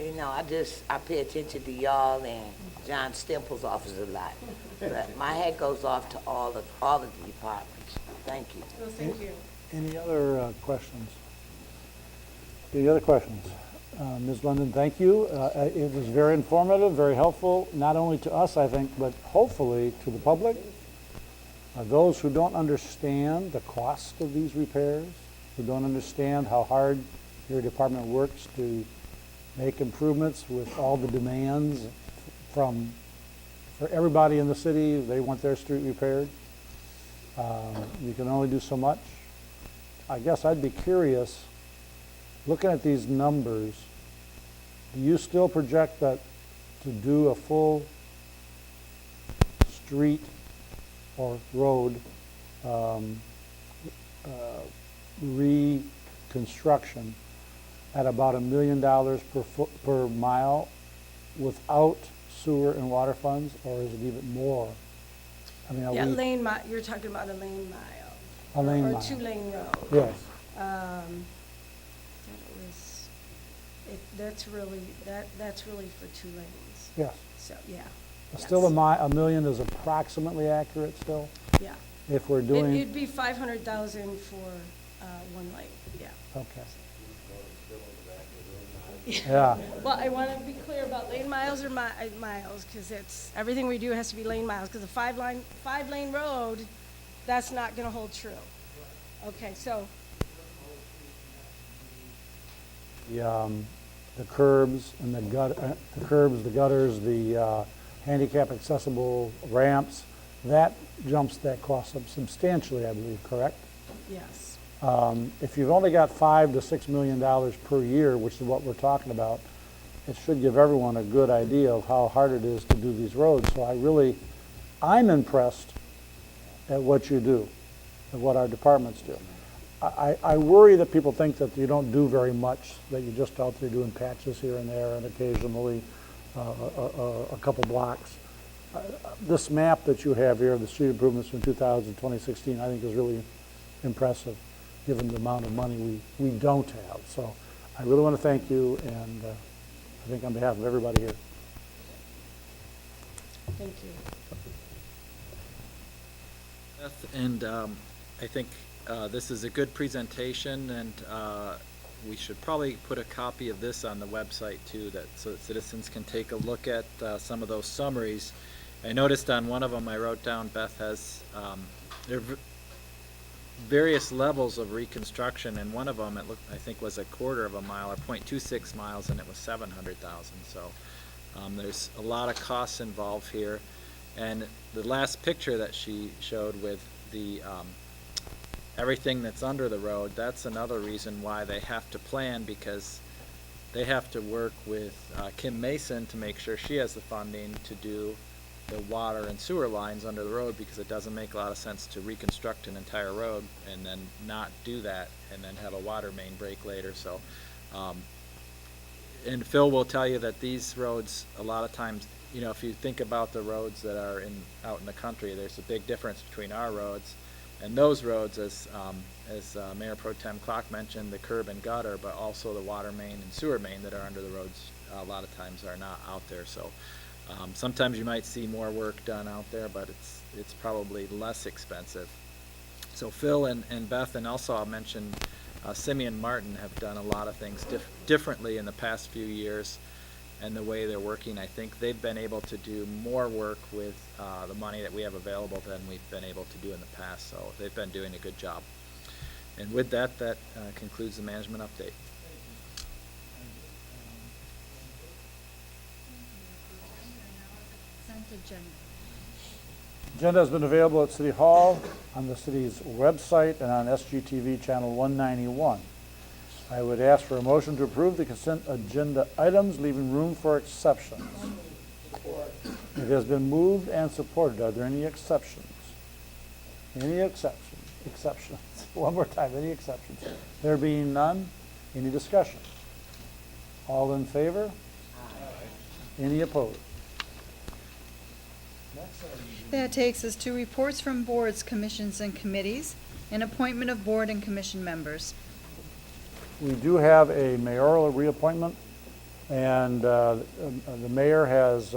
You know, I pay attention to y'all and John Stemple's office a lot. But my hat goes off to all of the departments. Thank you. Well, thank you. Any other questions? Any other questions? Ms. London, thank you. It was very informative, very helpful, not only to us, I think, but hopefully to the public. Those who don't understand the cost of these repairs, who don't understand how hard your department works to make improvements with all the demands for everybody in the city, they want their street repaired. You can only do so much. I guess I'd be curious, looking at these numbers, do you still project that to do a full street or road reconstruction at about $1 million per mile without sewer and water funds, or is it even more? I mean, Yeah, lane mile, you're talking about a lane mile. A lane or mile. a two-lane road. Yes. That's really for 2 lanes. Yes. So, yeah. Still $1 million is approximately accurate still? Yeah. If we're doing. It'd be 500,000 for 1 lane, yeah. Okay. Yeah. Well, I want to be clear about lane miles or miles, because it's, everything we do has to be lane miles, because a 5-lane road, that's not going to hold true. Okay, so. The curbs and the gutters, the handicap accessible ramps, that jumps that cost up substantially, I believe, correct? Yes. If you've only got $5 to $6 million per year, which is what we're talking about, it should give everyone a good idea of how hard it is to do these roads. So I'm impressed at what you do, at what our departments do. I worry that people think that you don't do very much, that you're just out there doing patches here and there and occasionally a couple blocks. This map that you have here, the street improvements from 2016, I think is really impressive, given the amount of money we don't have. So I really want to thank you, and I think on behalf of everybody here. Thank you. Beth, and I think this is a good presentation, and we should probably put a copy of this on the website too, so that citizens can take a look at some of those summaries. I noticed on one of them I wrote down, Beth has there are various levels of reconstruction, and one of them I think was 1/4 mile or 0.26 miles, and it was 700,000. So there's a lot of costs involved here. And the last picture that she showed with the everything that's under the road, that's another reason why they have to plan, because they have to work with Kim Mason to make sure she has the funding to do the water and sewer lines under the road, because it doesn't make a lot of sense to reconstruct an entire road and then not do that and then have a water main break later. So and Phil will tell you that these roads a lot of times you know, if you think about the roads that are out in the country, there's a big difference between our roads and those roads, as Mayor Pro Tem Clark mentioned, the curb and gutter, but also the water main and sewer main that are under the roads a lot of times are not out there. So sometimes you might see more work done out there, but it's probably less expensive. So Phil and Beth, and also I'll mention Simeon Martin, have done a lot of things differently in the past few years, and the way they're working, I think they've been able to do more work with the money that we have available than we've been able to do in the past. So they've been doing a good job. And with that, concludes the management update. Consent agenda. Agenda has been available at City Hall, on the city's website, and on SGTV channel 191. I would ask for a motion to approve the consent agenda items, leaving room for exceptions. It has been moved and supported. Are there any exceptions? Any exceptions? Exceptions. One more time, any exceptions? There being none, any discussion? All in favor? Aye. Any opposed? That takes us to reports from boards, commissions, and committees, and appointment of board and commission members. We do have a mayoral reappointment, and the mayor has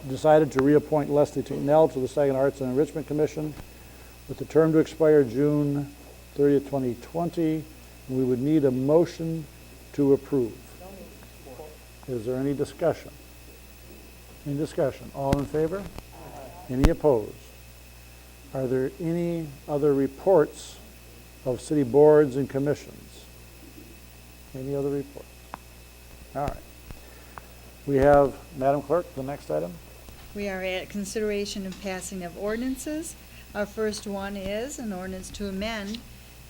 decided to reappoint Leslie Tignell to the Saginaw Arts and Enrichment Commission with the term to expire June 30th, 2020. We would need a motion to approve. Is there any discussion? Any discussion? All in favor? Aye. Any opposed? Are there any other reports of city boards and commissions? Any other reports? All right. We have, Madam Clerk, the next item. We are at consideration and passing of ordinances. Our first one is an ordinance to amend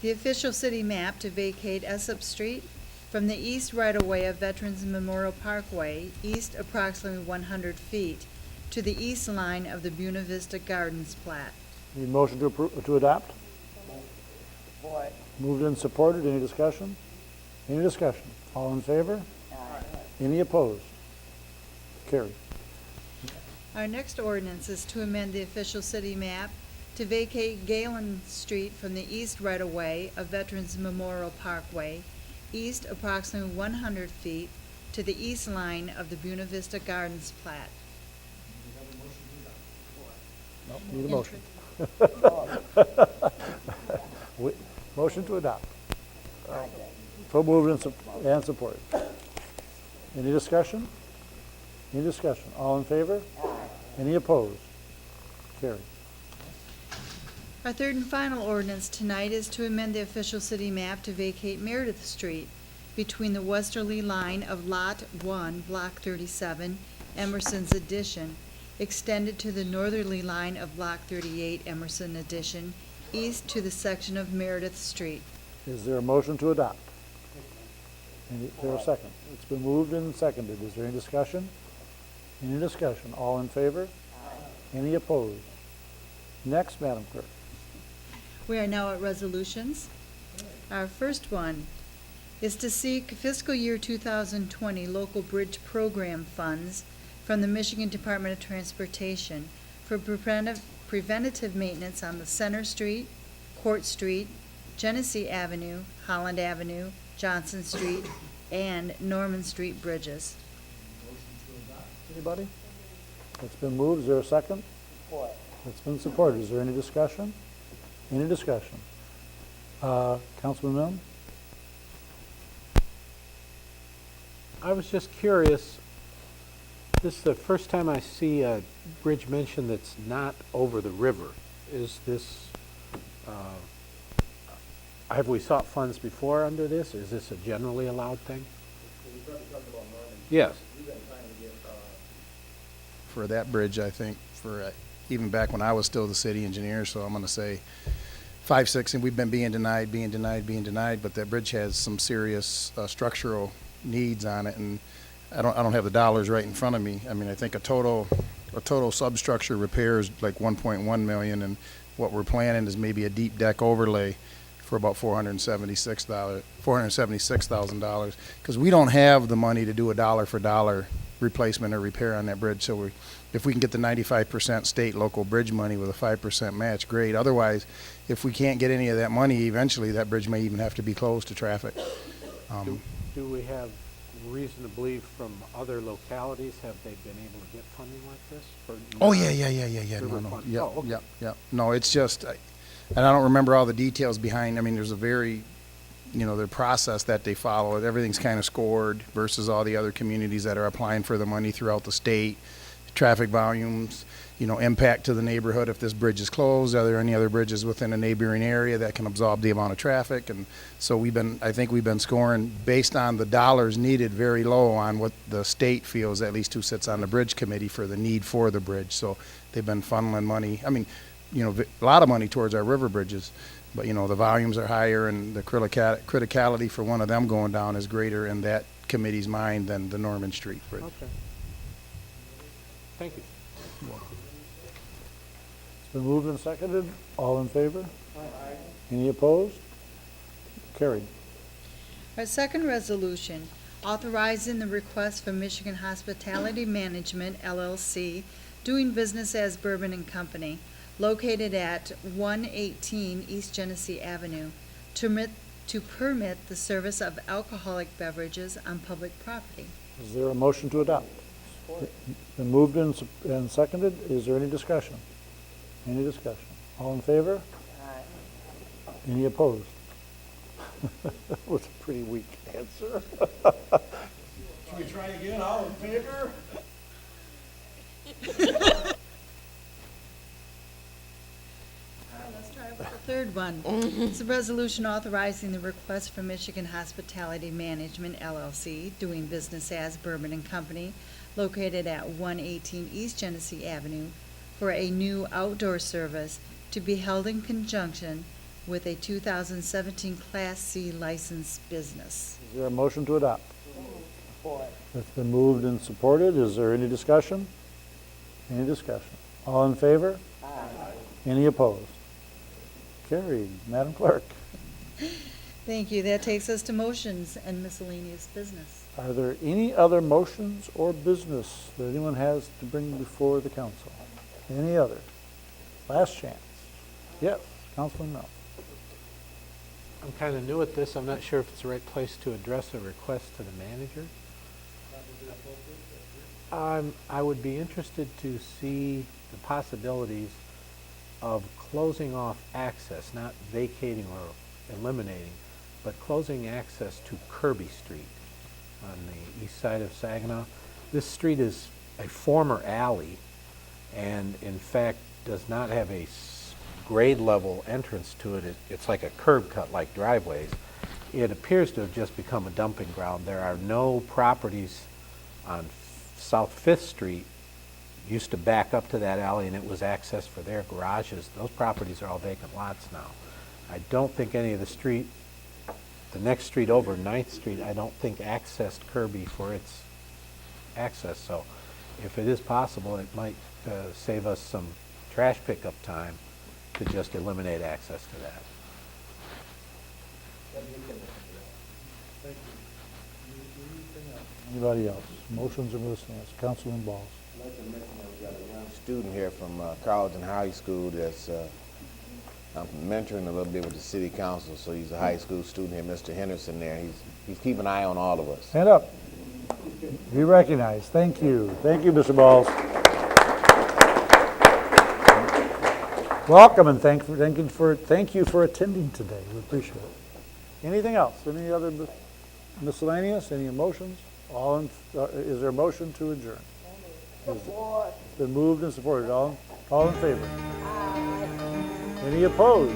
the official city map to vacate Essup Street from the east right-of-way of Veterans Memorial Parkway, east approximately 100 feet, to the east line of the Buena Vista Gardens plat. Need motion to approve, to adopt? Moved and supported. Any discussion? Any discussion? All in favor? Aye. Any opposed? Carried. Our next ordinance is to amend the official city map to vacate Galen Street from the east right-of-way of Veterans Memorial Parkway, east approximately 100 feet, to the east line of the Buena Vista Gardens plat. Need a motion. Motion to adopt. So moved and supported. Any discussion? Any discussion? All in favor? Aye. Any opposed? Carried. Our third and final ordinance tonight is to amend the official city map to vacate Meredith Street between the westerly line of Lot 1, Block 37, Emerson's Addition, extended to the northerly line of Block 38, Emerson Addition, east to the section of Meredith Street. Is there a motion to adopt? Is there a second? It's been moved and seconded. Is there any discussion? Any discussion? All in favor? Aye. Any opposed? Next, Madam Clerk. We are now at resolutions. Our first one is to seek fiscal year 2020 local bridge program funds from the Michigan Department of Transportation for preventative maintenance on the Center Street, Court Street, Genesee Avenue, Holland Avenue, Johnson Street, and Norman Street bridges. Anybody? It's been moved. Is there a second? Support. It's been supported. Is there any discussion? Any discussion? Councilman Milne? I was just curious, this is the first time I see a bridge mentioned that's not over the river. Is this, have we sought funds before under this? Is this a generally allowed thing? Yes. For that bridge, I think, for even back when I was still the city engineer, so I'm going to say 5, 6, and we've been being denied, but that bridge has some serious structural needs on it, and I don't have the dollars right in front of me. I mean, I think a total substructure repair is like 1.1 million, and what we're planning is maybe a deep deck overlay for about $476,000, because we don't have the money to do a dollar for dollar replacement or repair on that bridge. So if we can get the 95% state local bridge money with a 5% match, great. Otherwise, if we can't get any of that money, eventually that bridge may even have to be closed to traffic. Do we have reason to believe from other localities, have they been able to get funding like this? Oh, yeah. No. No, it's just, and I don't remember all the details behind, I mean, there's a very, the process that they follow. Everything's kind of scored versus all the other communities that are applying for the money throughout the state. Traffic volumes, impact to the neighborhood if this bridge is closed. Are there any other bridges within a neighboring area that can absorb the amount of traffic? And so I think we've been scoring based on the dollars needed very low on what the state feels, at least who sits on the bridge committee, for the need for the bridge. So they've been funneling money. I mean, a lot of money towards our river bridges, but the volumes are higher and the criticality for one of them going down is greater in that committee's mind than the Norman Street Bridge. Okay. Thank you. It's been moved and seconded. All in favor? Aye. Any opposed? Carried. Our second resolution, authorizing the request for Michigan Hospitality Management, LLC, doing business as Bourbon and Company, located at 118 East Genesee Avenue, to permit the service of alcoholic beverages on public property. Is there a motion to adopt? Been moved and seconded. Is there any discussion? Any discussion? All in favor? Aye. Any opposed? That was a pretty weak answer. Should we try again? All in favor? Let's try with the third one. It's a resolution authorizing the request for Michigan Hospitality Management, LLC, doing business as Bourbon and Company, located at 118 East Genesee Avenue, for a new outdoor service to be held in conjunction with a 2017 Class C licensed business. Is there a motion to adopt? It's been moved and supported. Is there any discussion? Any discussion? All in favor? Aye. Any opposed? Carried. Madam Clerk. Thank you. That takes us to motions and miscellaneous business. Are there any other motions or business that anyone has to bring before the council? Any other? Last chance. Yes, Councilman Mel. I'm kind of new at this. I'm not sure if it's the right place to address a request to the manager. I would be interested to see the possibilities of closing off access, not vacating or eliminating, but closing access to Kirby Street on the east side of Saginaw. This street is a former alley and in fact does not have a grade level entrance to it. It's like a curb cut like driveways. It appears to have just become a dumping ground. There are no properties on South 5th Street. Used to back up to that alley and it was access for their garages. Those properties are all vacant lots now. I don't think any of the next street over, 9th Street, I don't think accessed Kirby for its access. So if it is possible, it might save us some trash pickup time to just eliminate access to that. Anybody else? Motions or miscellaneous? Councilman Balls. I'd like to mention that we got a young student here from Carleton High School that's I'm mentoring a little bit with the city council, so he's a high school student here, Mr. Henderson there. He's keeping an eye on all of us. Stand up. Be recognized. Thank you. Thank you, Mr. Balls. Welcome and thank you for attending today. We appreciate it. Anything else? Any other miscellaneous? Any motions? Is there a motion to adjourn? Support. It's been moved and supported. All in favor? Aye. Any opposed?